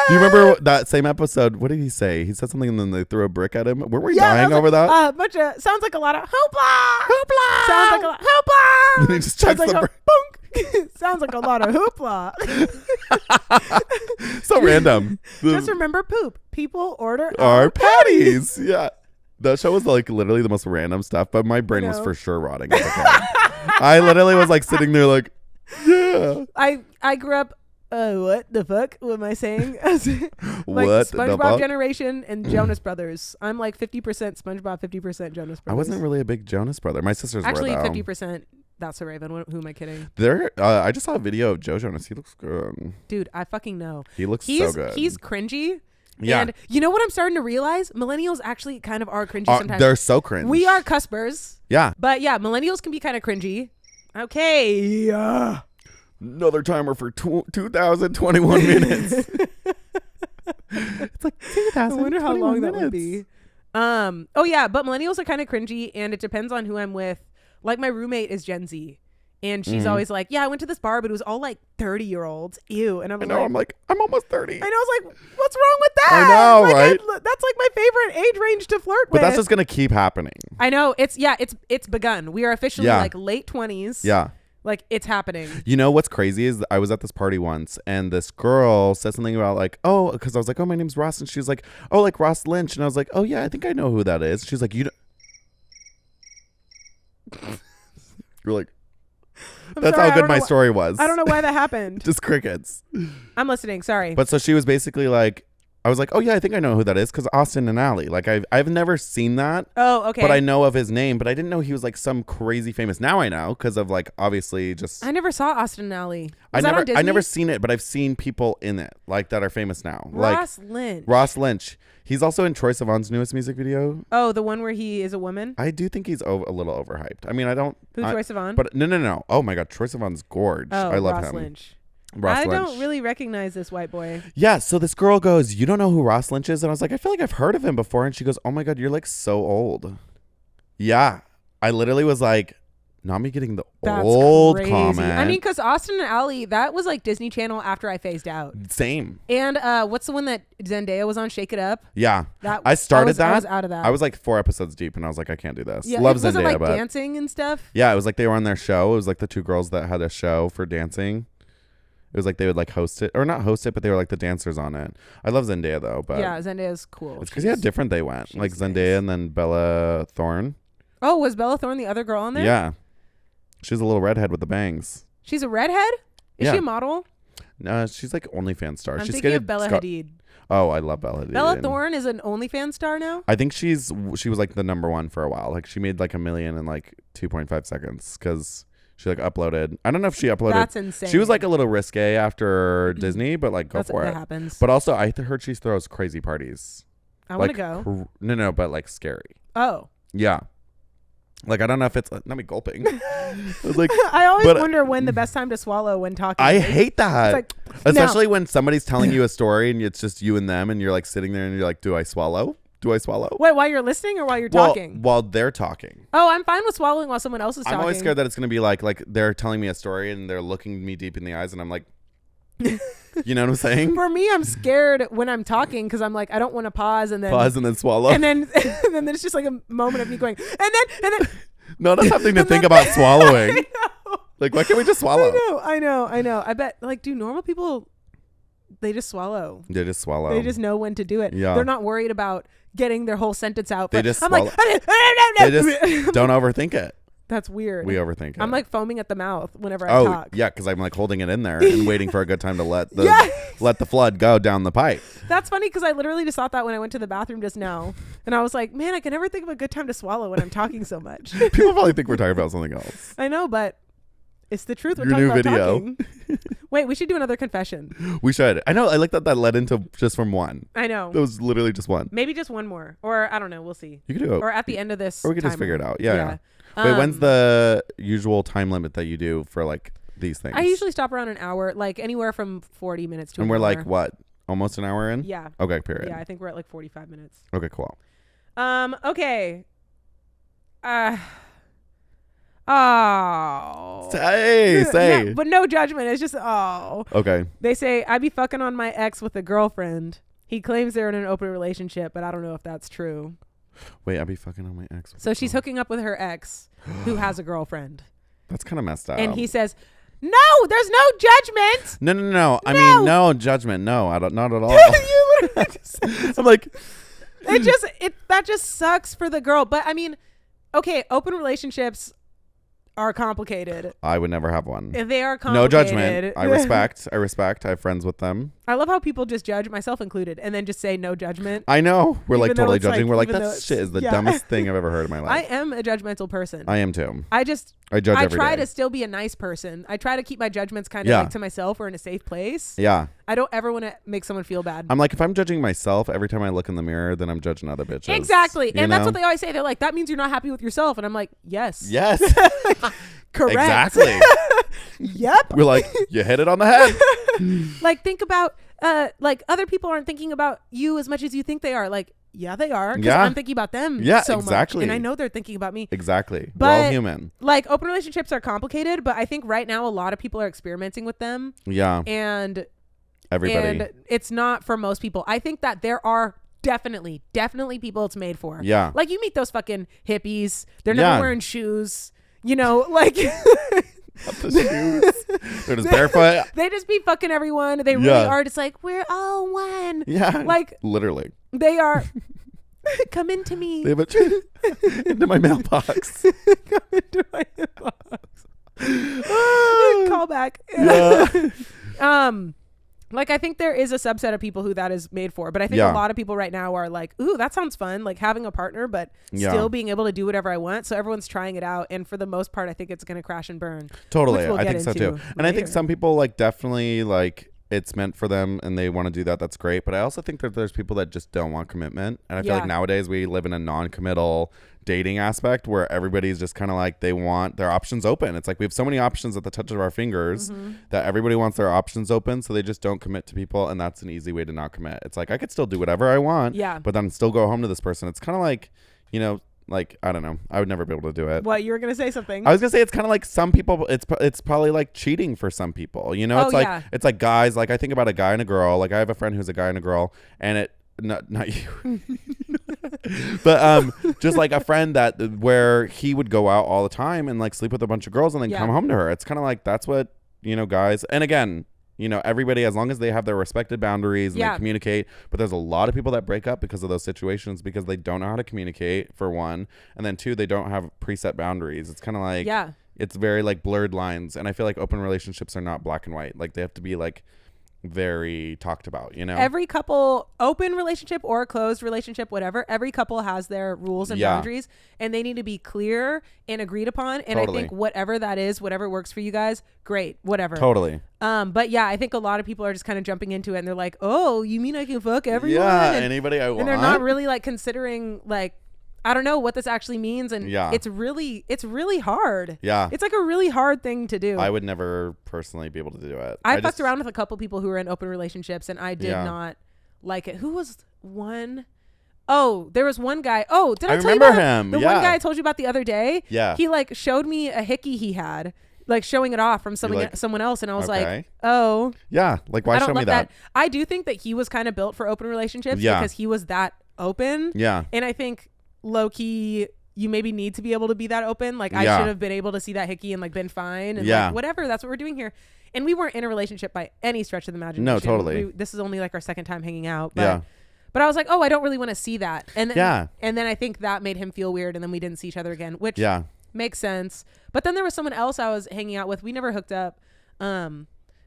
Do you remember that same episode? What did he say? He said something and then they threw a brick at him. Were we dying over that? Bunch of sounds like a lot of hoopla. Hoopla. Sounds like a lot hoopla. And he just chucks Sounds like the a bonk. Sounds like a lot of hoopla. So random. Just remember poop. People order Our patties. Yeah. That show was like literally the most random stuff, but my brain was know. for sure rotting as a kid. I literally was like sitting there like, yeah. I grew up. What the fuck? What am I saying? Like What the SpongeBob fuck? generation and Jonas Brothers. I'm like 50% SpongeBob, 50% Jonas Brothers. I wasn't really a big Jonas brother. My sisters Actually were though. 50%. That's so Raven. Who am I kidding? I just saw a video of Joe Jonas. He looks good. Dude, I fucking know. He looks He's so good. he's cringy. Yeah. And you know what I'm starting to realize? Millennials actually kind of are cringy sometimes. They're so cringe. We are cuspers. Yeah. But yeah, millennials can be kind of cringy. Okay. Another timer for 2,021 minutes. It's like 2,021 I wonder how long that would minutes. be. Oh yeah, but millennials are kind of cringy, and it depends on who I'm with. Like my roommate is Gen Z, and she's always like, "Yeah, I went to this bar, but it was all like 30-year-olds. Ew." And I know. I'm like, I'm almost 30. I was like, "What's wrong with that?" I know, Like, right? That's like my favorite age range to flirt But with. that's just gonna keep happening. I know. It's begun. We are officially Yeah. like late 20s. Yeah. Like it's happening. You know what's crazy is I was at this party once and this girl said something about like, oh, because I was like, oh, my name's Ross, and she was like, oh, like Ross Lynch, and I was like, oh yeah, I think I know who that is. She's like, you. You're like, that's sorry, how I good don't my know story was. I don't know why that happened. Just crickets. I'm listening. Sorry. But so she was basically like, I was like, oh yeah, I think I know who that is because Austin and Ally. Like I've never seen that. Oh, okay. But I know of his name, but I didn't know he was like some crazy famous. Now I know because of like obviously just. I never saw Austin and Ally. I never seen it, but I've seen people in it like that are famous now. Ross like Lynch. Ross Lynch. He's also in Troye Sivan's newest music video. Oh, the one where he is a woman? I do think he's a little overhyped. I mean, I don't. Who's Troye Sivan? But no. Oh my God, Troye Sivan's gorge. Oh, I love Ross him. Lynch. Ross I Lynch. don't really recognize this white boy. Yeah, so this girl goes, you don't know who Ross Lynch is? And I was like, I feel like I've heard of him before. And she goes, oh my God, you're like so old. Yeah. I literally was like, not me getting the That's old crazy. comment. I mean, because Austin and Ally, that was like Disney Channel after I phased out. Same. And what's the one that Zendaya was on? Shake It Up? Yeah. That I started that. I was out of that. I was like 4 episodes deep and I was like, I can't do this. Yeah, Love was it Zendaya, like but dancing and stuff? yeah, it was like they were on their show. It was like the 2 girls that had a show for dancing. It was like they would like host it, or not host it, but they were like the dancers on it. I love Zendaya though, but Yeah, Zendaya's cool. it's because how different they went. Like she's Zendaya nice. and then Bella Thorne. Oh, was Bella Thorne the other girl on there? Yeah. She's a little redhead with the bangs. She's a redhead? Is she a model? No, she's like OnlyFans star. I'm She's thinking of Bella Hadid. Oh, I love Bella Hadid. Bella Thorne is an OnlyFans star now? I think she was like the number one for a while. Like she made like $1 million in like 2.5 seconds because she like uploaded. I don't know if she uploaded. That's insane. She was like a little risque after Disney, but like go for it. That happens. But also, I heard she throws crazy parties. I want to go. No, but like scary. Oh. Yeah. Like I don't know if it's not me gulping. I was like, I always wonder when the best time to swallow when talking. I hate that. Like, especially when somebody's telling you a story and it's just you and them, and you're like sitting there and you're like, do I swallow? Do I swallow? Wait, while you're listening or while you're talking? While they're talking. Oh, I'm fine with swallowing while someone else is talking. I'm always scared that it's gonna be like they're telling me a story and they're looking me deep in the eyes and I'm like, you know what I'm saying? For me, I'm scared when I'm talking because I'm like, I don't want to pause and then swallow. And then it's just like a moment of me going, and then no, that's something to think about swallowing. I know. Like, why can't we just swallow? I know. I bet, like, do normal people, they just swallow. They just swallow. They just know when to do it. Yeah. They're not worried about getting their whole sentence out. They just I'm swallow. like, they just don't overthink it. That's weird. We overthink it. I'm like foaming at the mouth whenever I talk. Yeah, because I'm like holding it in there and waiting for a good time to let the flood go down the pipe. That's funny because I literally just thought that when I went to the bathroom just now. And I was like, man, I can never think of a good time to swallow when I'm talking so much. People probably think we're talking about something else. I know, but it's the truth. We're Your talking new about video. talking. Wait, we should do another confession. We should. I know. I like that led into just from one. I know. That was literally just one. Maybe just one more. Or I don't know. We'll see. You could do it. Or at the end of this. Or we could just figure it out. Yeah. Wait, Yeah. when's the usual time limit that you do for like these things? I usually stop around an hour, like anywhere from 40 minutes to and an we're hour. like, what? Almost an hour in? Yeah. Okay, period. Yeah, I think we're at like 45 minutes. Okay, cool. Okay. Oh. Say. Yeah, but no judgment. It's just, oh. Okay. They say, I be fucking on my ex with a girlfriend. He claims they're in an open relationship, but I don't know if that's true. Wait, I be fucking on my ex. So she's hooking up with her ex who has a girlfriend. That's kind of messed up. And he says, no, there's no judgment. No. I mean, no judgment. No, I don't. Not at all. You literally just said I'm like, that just sucks for the girl. But I mean, okay, open relationships are complicated. I would never have one. They are complicated. No judgment. I respect. I have friends with them. I love how people just judge, myself included, and then just say no judgment. I know. We're Even like though totally it's like- judging. We're like, even though that it's- shit is the yeah. dumbest thing I've ever heard in my I life. am a judgmental person. I am too. I judge I every try day. to still be a nice person. I try to keep my judgments kind of Yeah. like to myself or in a safe place. Yeah. I don't ever want to make someone feel bad. I'm like, if I'm judging myself every time I look in the mirror, then I'm judging other bitches. Exactly. You And that's know? what they always say. They're like, that means you're not happy with yourself. And I'm like, yes. Yes. Correct. Exactly. Yep. We're like, you hit it on the head. Like, think about, like, other people aren't thinking about you as much as you think they are. Like, yeah, they are. 'Cause Yeah. I'm thinking about them Yeah, so exactly. much. And I know they're thinking about me. Exactly. But, we're all human. Like, open relationships are complicated, but I think right now a lot of people are experimenting with them. Yeah. And Everybody. And it's not for most people. I think that there are definitely people it's made for. Yeah. Like, you meet those fucking hippies. They're never Yeah. wearing shoes. You know, like... The shoes. They're just barefoot. They just be fucking everyone. They really Yeah. are just like, we're all one. Yeah. Like, literally. they are... Come into me. They have into my mailbox. Come into my inbox. Call back. Yeah. Like, I think there is a subset of people who that is made for, but I think Yeah. a lot of people right now are like, ooh, that sounds fun. Like, having a partner, but Yeah. still being able to do whatever I want. So everyone's trying it out. And for the most part, I think it's going to crash and burn. Totally. Which we'll I get think so into too. And I think later. some people like definitely like it's meant for them and they want to do that. That's great. But I also think that there's people that just don't want commitment. And I feel Yeah. like nowadays we live in a non-committal dating aspect where everybody's just kind of like they want their options open. It's like we have so many options at the touch of our fingers that everybody wants their options open. So they just don't commit to people. And that's an easy way to not commit. It's like I could still do whatever I want. Yeah. But then still go home to this person. It's kind of like, you know, like, I don't know. I would never be able to do it. What? You were going to say something? I was gonna say it's kind of like some people. It's probably like cheating for some people. You know, Oh, it's like yeah. it's like guys. Like I think about a guy and a girl. Like I have a friend who's a guy and a girl, and it not you, but just like a friend that where he would go out all the time and like sleep with a bunch of girls and then Yeah. come home to her. It's kind of like that's what guys. And again. Everybody, as long as they have their respected boundaries and Yeah. they communicate, but there's a lot of people that break up because of those situations because they don't know how to communicate, for one, and then two, they don't have preset boundaries. It's kind of like, Yeah. it's very like blurred lines, and I feel like open relationships are not black and white. Like they have to be like very talked about, you know. Every couple, open relationship or closed relationship, whatever, every couple has their rules and boundaries, and they need to be clear and agreed upon. And I think whatever that is, whatever works for you guys, great, whatever. Totally. But yeah, I think a lot of people are just kind of jumping into it, and they're like, oh, you mean I can fuck everyone? Yeah, and anybody I want. And they're not really like considering like, I don't know what this actually means, and it's really hard. Yeah, it's like a really hard thing to do. I would never personally be able to do it. I fucked around with a couple people who were in open relationships, and I did not like it. Who was one? Oh, there was one guy. Oh, did I tell remember you about him? The one guy I told you about the other day. Yeah, he like showed me a hickey he had, like showing it off from someone else, and I was like, oh, yeah, like why show me that? I do think that he was kind of built for open relationships because he was that open. Yeah, and I think low-key you maybe need to be able to be that open. Like I should have been able to see that hickey and like been fine and like whatever, that's what we're doing here. And we weren't in a relationship by any stretch of the imagination. No, totally. This is only like our second time hanging out, but I was like, oh, I don't really want to see that. And then, and then I think that made him feel weird, and then we didn't see each other again, which makes sense. But then there was someone else I was hanging out with. We never hooked up.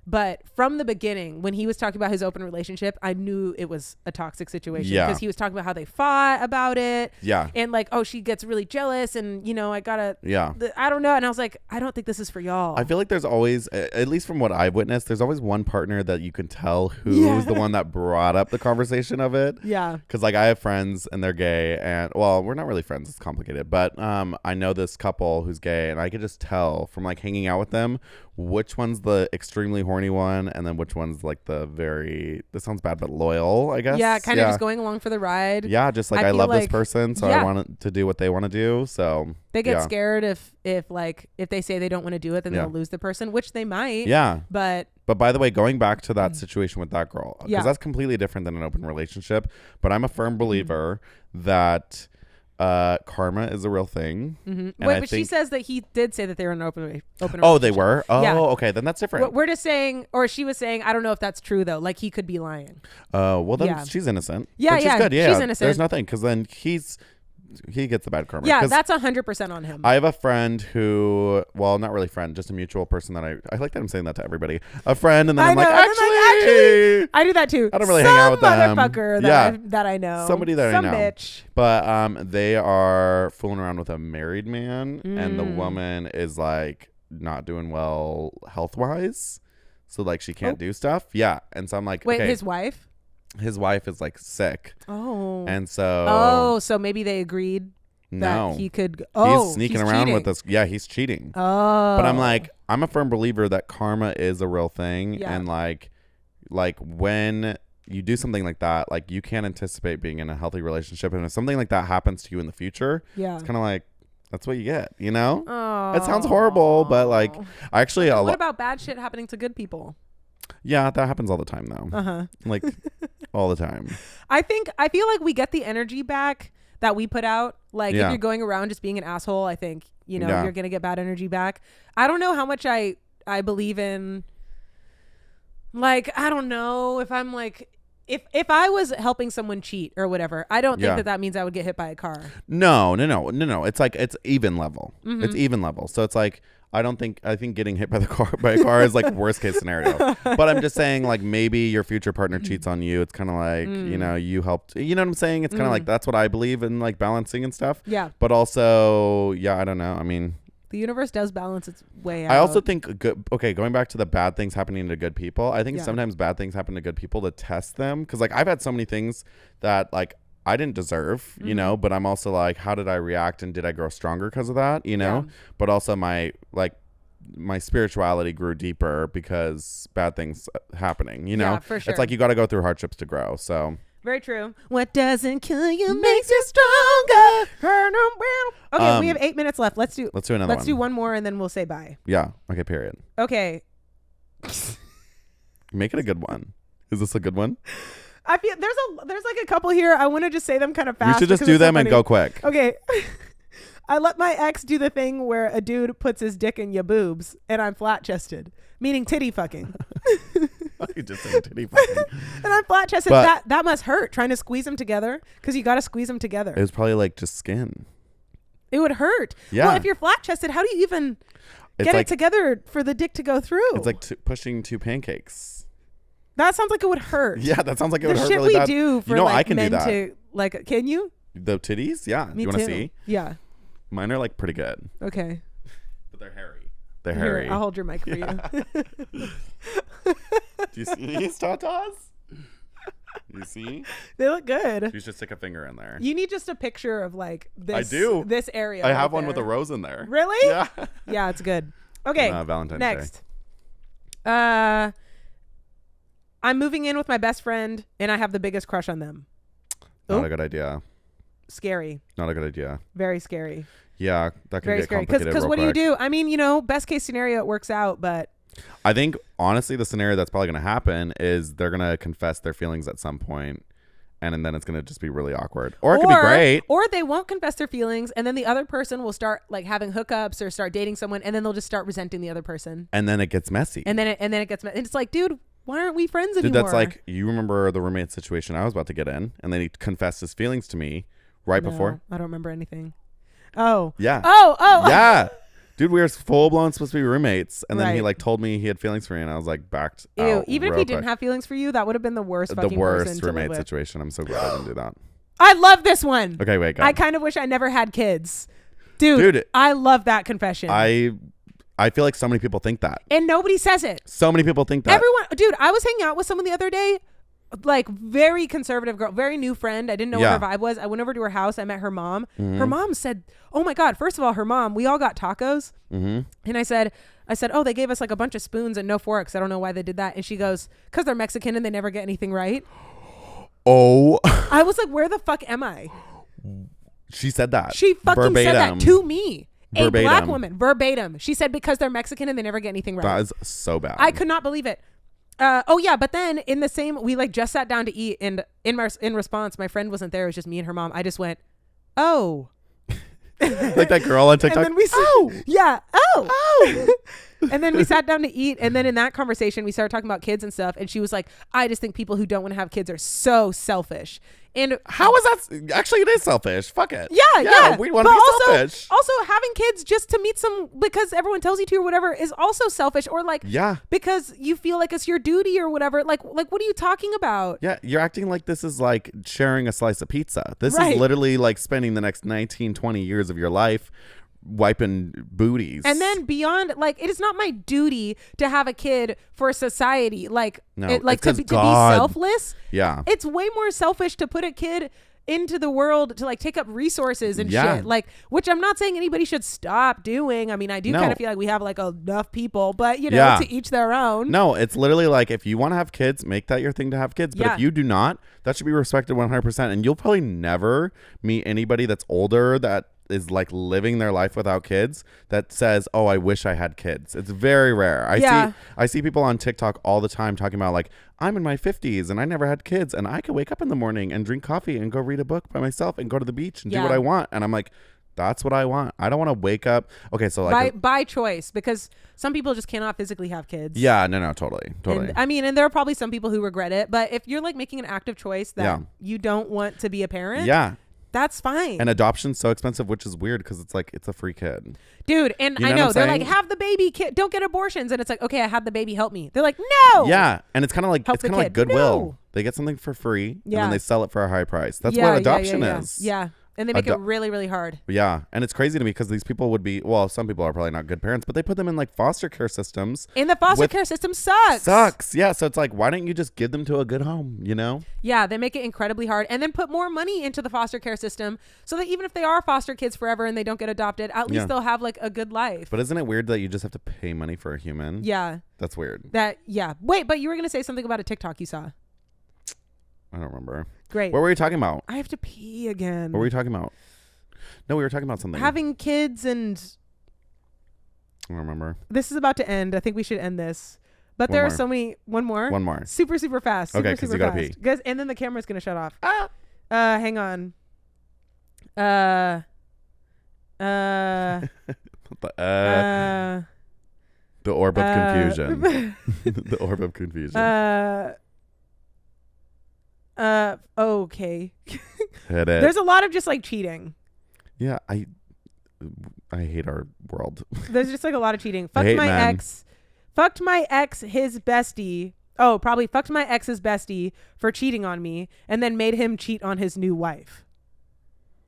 But from the beginning, when he was talking about his open relationship, I knew it was a toxic situation because he was talking about how they fought about it. Yeah. And like, oh, she gets really jealous, and you know, I gotta. Yeah. I don't know. And I was like, I don't think this is for y'all. I feel like there's always, at least from what I've witnessed, there's always one partner that you can tell who's the one that brought up the conversation of it. Yeah. Because like I have friends and they're gay, and well, we're not really friends. It's complicated, but I know this couple who's gay, and I could just tell from like hanging out with them which one's the extremely horny one, and then which one's like the very, this sounds bad, but loyal, I guess. Yeah, kind of just going along for the ride. Yeah, just like I love this person, so I want to do what they want to do. So they get scared if they say they don't want to do it, then they'll lose the person, which they might. Yeah. But by the way, going back to that situation with that girl, because that's completely different than an open relationship. But I'm a firm believer that karma is a real thing. Wait, but she says that he did say that they were in an open relationship. Oh, they were? Oh, okay. Then that's different. We're just saying, or she was saying, I don't know if that's true though. Like he could be lying. Well then she's innocent. Yeah, she's good. Yeah, she's innocent. There's nothing, because then he gets the bad karma. Yeah, that's 100% on him. I have a friend who, well, not really friend, just a mutual person that I like that I'm saying that to everybody. A friend, and then I'm like, actually, I do that too. I don't really hang out with them. Motherfucker that I know. Somebody that I know. Some bitch. But they are fooling around with a married man, and the woman is like not doing well health-wise. So like she can't do stuff. Yeah. And so I'm like, wait, his wife? His wife is like sick. Oh. And so. So maybe they agreed that he could. He's sneaking around with this. Yeah, he's cheating. Oh. But I'm like, I'm a firm believer that karma is a real thing. Yeah. And like when you do something like that, like you can't anticipate being in a healthy relationship. And if something like that happens to you in the future, it's kind of like, that's what you get, you know? Oh. It sounds horrible, but like, actually, what about bad shit happening to good people? Yeah, that happens all the time though. Like all the time. I feel like we get the energy back that we put out. Like if you're going around just being an asshole, I think, you know, you're going to get bad energy back. I don't know how much I believe in, like, I don't know if I'm like, if I was helping someone cheat or whatever, I don't think that means I would get hit by a car. No. It's like, it's even level. It's even level. So it's like, I think getting hit by a car is like worst case scenario. But I'm just saying, like, maybe your future partner cheats on you. It's kind of like, you know, you helped, you know what I'm saying? It's kind of like, that's what I believe in, like balancing and stuff. Yeah. But also, I don't know. I mean, the universe does balance its way out. I also think going back to the bad things happening to good people, I think sometimes bad things happen to good people to test them. Because like I've had so many things that like I didn't deserve, you know, but I'm also like, how did I react, and did I grow stronger because of that, you know? But also my spirituality grew deeper because bad things happening, you know? Yeah, for sure. It's like you got to go through hardships to grow. So very true. What doesn't kill you makes you stronger. Okay, we have 8 minutes left. Let's do another one. Let's do one more, and then we'll say bye. Yeah. Okay, period. Okay. Make it a good one. Is this a good one? I feel there's like a couple here. I want to just say them kind of fast. We should just do them and go quick. Okay. I let my ex do the thing where a dude puts his dick in your boobs, and I'm flat chested, meaning titty fucking. You just said titty fucking. And I'm flat chested. That must hurt trying to squeeze them together, because you got to squeeze them together. It was probably like just skin. It would hurt. Yeah. Well, if you're flat chested, how do you even? It's Get like, it together for the dick to go through. It's like pushing 2 pancakes. That sounds like it would hurt. Yeah, that sounds like it would the hurt shit really we bad. do for I like can do men that. to like. Can you? The titties? Yeah. Me you want to too. see? Yeah. Mine are like pretty good. Okay. But they're hairy. They're Here, hairy. I'll hold your mic for you. Do you see these tatas? You see? They look good. You should stick a finger in there. You need just a picture of like this. I do. This area. I right have one with a there. rose in there. Really? Yeah. Yeah, it's good. Okay. Valentine's next. Day. I'm moving in with my best friend, and I have the biggest crush on them. Not a good idea. Scary. Not a good idea. Very scary. Yeah, that could Very get scary. complicated Because real what do you quick. do? I mean, best case scenario, it works out, but I think, honestly, the scenario that's probably going to happen is they're going to confess their feelings at some point, and then it's going to just be really awkward. Or it could be great. Or they won't confess their feelings, and then the other person will start like having hookups or start dating someone, and then they'll just start resenting the other person. And then it gets messy. And then it gets and it's like, dude, why aren't we friends anymore? Dude, that's like, you remember the roommate situation I was about to get in, and then he confessed his feelings to me before. I don't remember anything. Oh. Yeah. Oh. Yeah. Dude, we were full blown supposed to be roommates, and then he Right. like told me he had feelings for me, and I was like backed Ew. out. Even if real he didn't quick. have feelings for you, that would have been the worst The fucking person worst to live roommate with. situation. I'm so glad I didn't do that. I love this one. Okay, wait, go. I kind of wish I never had kids. Dude, I love that confession. I feel like so many people think that. And nobody says it. So many people think that. Everyone, dude, I was hanging out with someone the other day, like very conservative girl, very new friend. I didn't know what her vibe was. I went over to her house. I met her mom. Mm-hmm. Her mom said, oh my God, first of all, her mom, we all got tacos. Mm-hmm. And I said, oh, they gave us like a bunch of spoons and no forks. I don't know why they did that. And she goes, because they're Mexican and they never get anything right. Oh. I was like, where the fuck am I? She said that. She fucking verbatim. said that to me. Verbatim. A black woman, verbatim. She said because they're Mexican and they never get anything right. That is so bad. I could not believe it. Oh yeah, but then in the same, we like just sat down to eat, and in response, my friend wasn't there. It was just me and her mom. I just went, oh. Like that girl on TikTok. And then we and then we sat down to eat, and then in that conversation we started talking about kids and stuff, and she was like, I just think people who don't want to have kids are so selfish. And how is that? Actually, it is selfish. Fuck it. Yeah. We want to be selfish. Also, having kids just to meet some because everyone tells you to or whatever is also selfish, or like because you feel like it's your duty or whatever. Like what are you talking about? Yeah, you're acting like this is like sharing a slice of pizza. This Right. is literally like spending the next 19, 20 years of your life wiping booties. And then beyond, like, it is not my duty to have a kid for society. Like, No, to be God. selfless. Yeah. It's way more selfish to put a kid into the world to like take up resources and shit. Like, which I'm not saying anybody should stop doing. I mean, I do kind of feel like we have like enough people, but to each their own. No, it's literally like if you want to have kids, make that your thing to have kids. But if you do not, that should be respected 100%. And you'll probably never meet anybody that's older that is like living their life without kids that says, oh, I wish I had kids. It's very rare. I see people on TikTok all the time talking about like, I'm in my 50s and I never had kids and I could wake up in the morning and drink coffee and go read a book by myself and go to the beach and do what I want. And I'm like, that's what I want. I don't want to wake up. Okay, so like by choice, because some people just cannot physically have kids. Yeah, no, totally. And, I mean, and there are probably some people who regret it, but if you're like making an active choice that you don't want to be a parent, that's fine. And adoption's so expensive, which is weird because it's like it's a free kid, dude. And you know I know what they're I'm like, saying? have the baby, kid, don't get abortions, and it's like, okay, I had the baby, help me. They're like, no. Yeah, and it's kind of like Help the like kid. Goodwill. No. They get something for free, and then they sell it for a high price. That's what adoption is. Yeah, and they make it really, really hard. Yeah, and it's crazy to me because these people would be, well, some people are probably not good parents, but they put them in like foster care systems. And the foster care system sucks. Yeah, so it's like, why don't you just give them to a good home, you know? Yeah, they make it incredibly hard, and then put more money into the foster care system so that even if they are foster kids forever and they don't get adopted, at least they'll have like a good life. But isn't it weird that you just have to pay money for a human? Yeah. That's weird. Wait, but you were going to say something about a TikTok you saw. I don't remember. Great. What were you talking about? I have to pee again. What were you talking about? No, we were talking about something. Having kids, and I don't remember. this is about to end. I think we should end this. But there are so many. One more. Super, super fast. Okay, because you gotta pee. And then the camera's gonna shut off. Ah. Hang on. The orb of confusion. The orb of confusion. Okay. Hit it. There's a lot of just like cheating. Yeah, I hate our world. There's just like a lot of cheating. I hate Fucked my men. ex. Fucked my ex, his bestie. Oh, probably fucked my ex's bestie for cheating on me and then made him cheat on his new wife.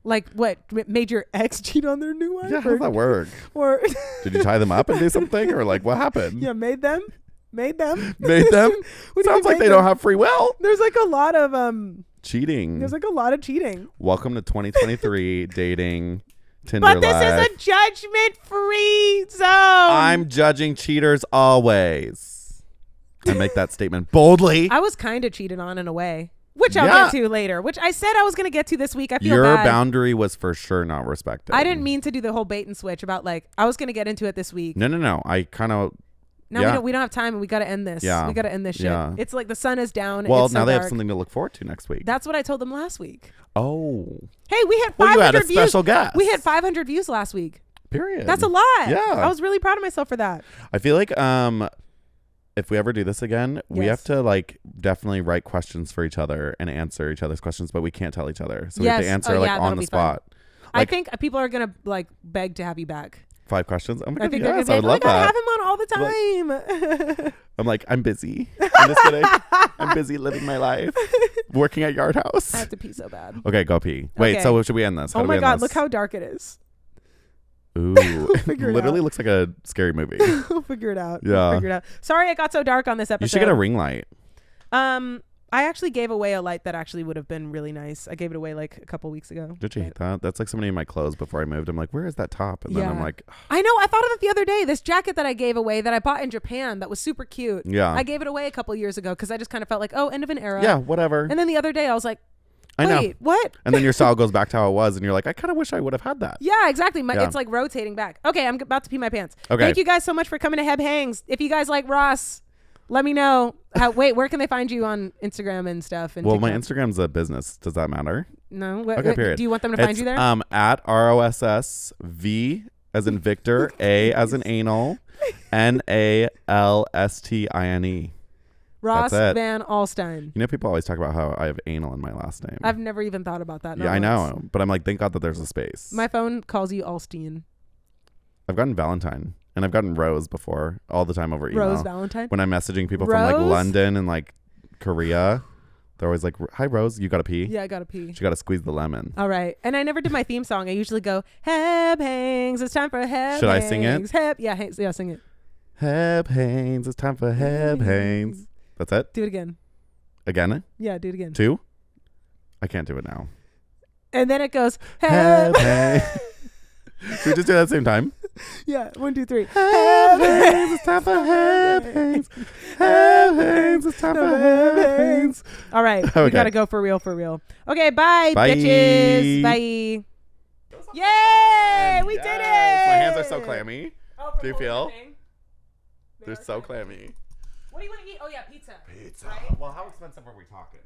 Like what? Made your ex cheat on their new wife? Yeah, how does that work? Or Did you tie them up and do something, or like what happened? yeah, made them. Made them. Made them. What do you Sounds like made they them? don't have free will. There's like a lot of Cheating. There's like a lot of cheating. Welcome to 2023 dating Tinder But this life. is a judgment-free zone. I'm judging cheaters always. I make that statement boldly. I was kind of cheated on in a way, which I'll Yeah. get to later, which I said I was going to get to this week. I feel Your bad. boundary was for sure not respected. I didn't mean to do the whole bait and switch about like I was going to get into it this week. No. I kind of. Now yeah. we don't have time and we got to end this. Yeah. We got to end this shit. Yeah. It's like the sun is down. Well, it's so now they have dark. something to look forward to next week. That's what I told them last week. Oh. Hey, we had 500 Well, you had a views. special guest. We had 500 views last week. Period. That's a lot. Yeah. I was really proud of myself for that. I feel like if we ever do this again, we Yes. have to like definitely write questions for each other and answer each other's questions, but we can't tell each other. So we have to Yes. answer Oh, like yeah, on that'll the be fun. spot. I Like- think people are going to like beg to have you back. 5 questions. Oh my I God, think yes, they're I would going love to that. have him on all the time. I'm like, I'm busy. I'm just kidding. I'm busy living my life, working at Yard House. I have to pee so bad. Okay, go pee. Wait, Okay. so should we end this? How Oh do we my end God, this? look how dark it is. Ooh, figure it literally out. looks like a scary movie. We'll figure it out. Yeah. We'll figure it out. Sorry it got so dark on this episode. You should get a ring light. I actually gave away a light that actually would have been really nice. I gave it away like a couple weeks ago. Did you hate that? That's like so many of my clothes before I moved. I'm like, where is that top? And then I'm Yeah. like, I know. I thought of it the other day. This jacket that I gave away that I bought in Japan that was super cute. yeah. I gave it away a couple years ago because I just kind of felt like, oh, end of an era. yeah, whatever. And then the other day I was like, I know. wait, what? And then your style goes back to how it was, and you're like, I kind of wish I would have had that. Yeah, exactly. Yeah. It's like rotating back. Okay, I'm about to pee my pants. Okay. Thank you guys so much for coming to Heb Hangs. If you guys like Ross, let me know. Where can they find you on Instagram and stuff? And Well, my TikTok? Instagram's a business. Does that matter? No. Okay, period. Do you want them to find you there? At ROSSV as in Victor, A as in anal, NALSTINE. Ross that's it. Van Alstine. You know, people always talk about how I have anal in my last name. I've never even thought about that. Yeah, I know. But I'm like, thank God that there's a space. My phone calls you Alstine. I've gotten Valentine and I've gotten Rose before all the time over email. Rose Valentine. When I'm messaging people from like Rose? London and like Korea, they're always like, hi, Rose, you got to pee? Yeah, I gotta pee. She got to squeeze the lemon. All right. And I never did my theme song. I usually go, Heb Hangs. It's time for Heb Should I Hangs. sing it? Heb. Yeah, yeah, sing it. Heb Haines, it's time for Heb Haines. That's it? Do it again. Again? Yeah, do it again. 2? I can't do it now. And then it goes, Heb Heb. Haines. Should we just do that at the same time? Yeah, 1, 2, 3. Heb Haines, it's time for Heb Haines. Heb Haines, it's time for Heb Haines. All right. We Okay. gotta go for real, for real. Okay, bye, Bye. bitches. Bye. Yay! We did it! My hands are so clammy. Oh, for Do you holding feel? the thing? They're so clammy. What do you want to eat? Oh, yeah, pizza. Pizza. Right? Well, how expensive are we talking?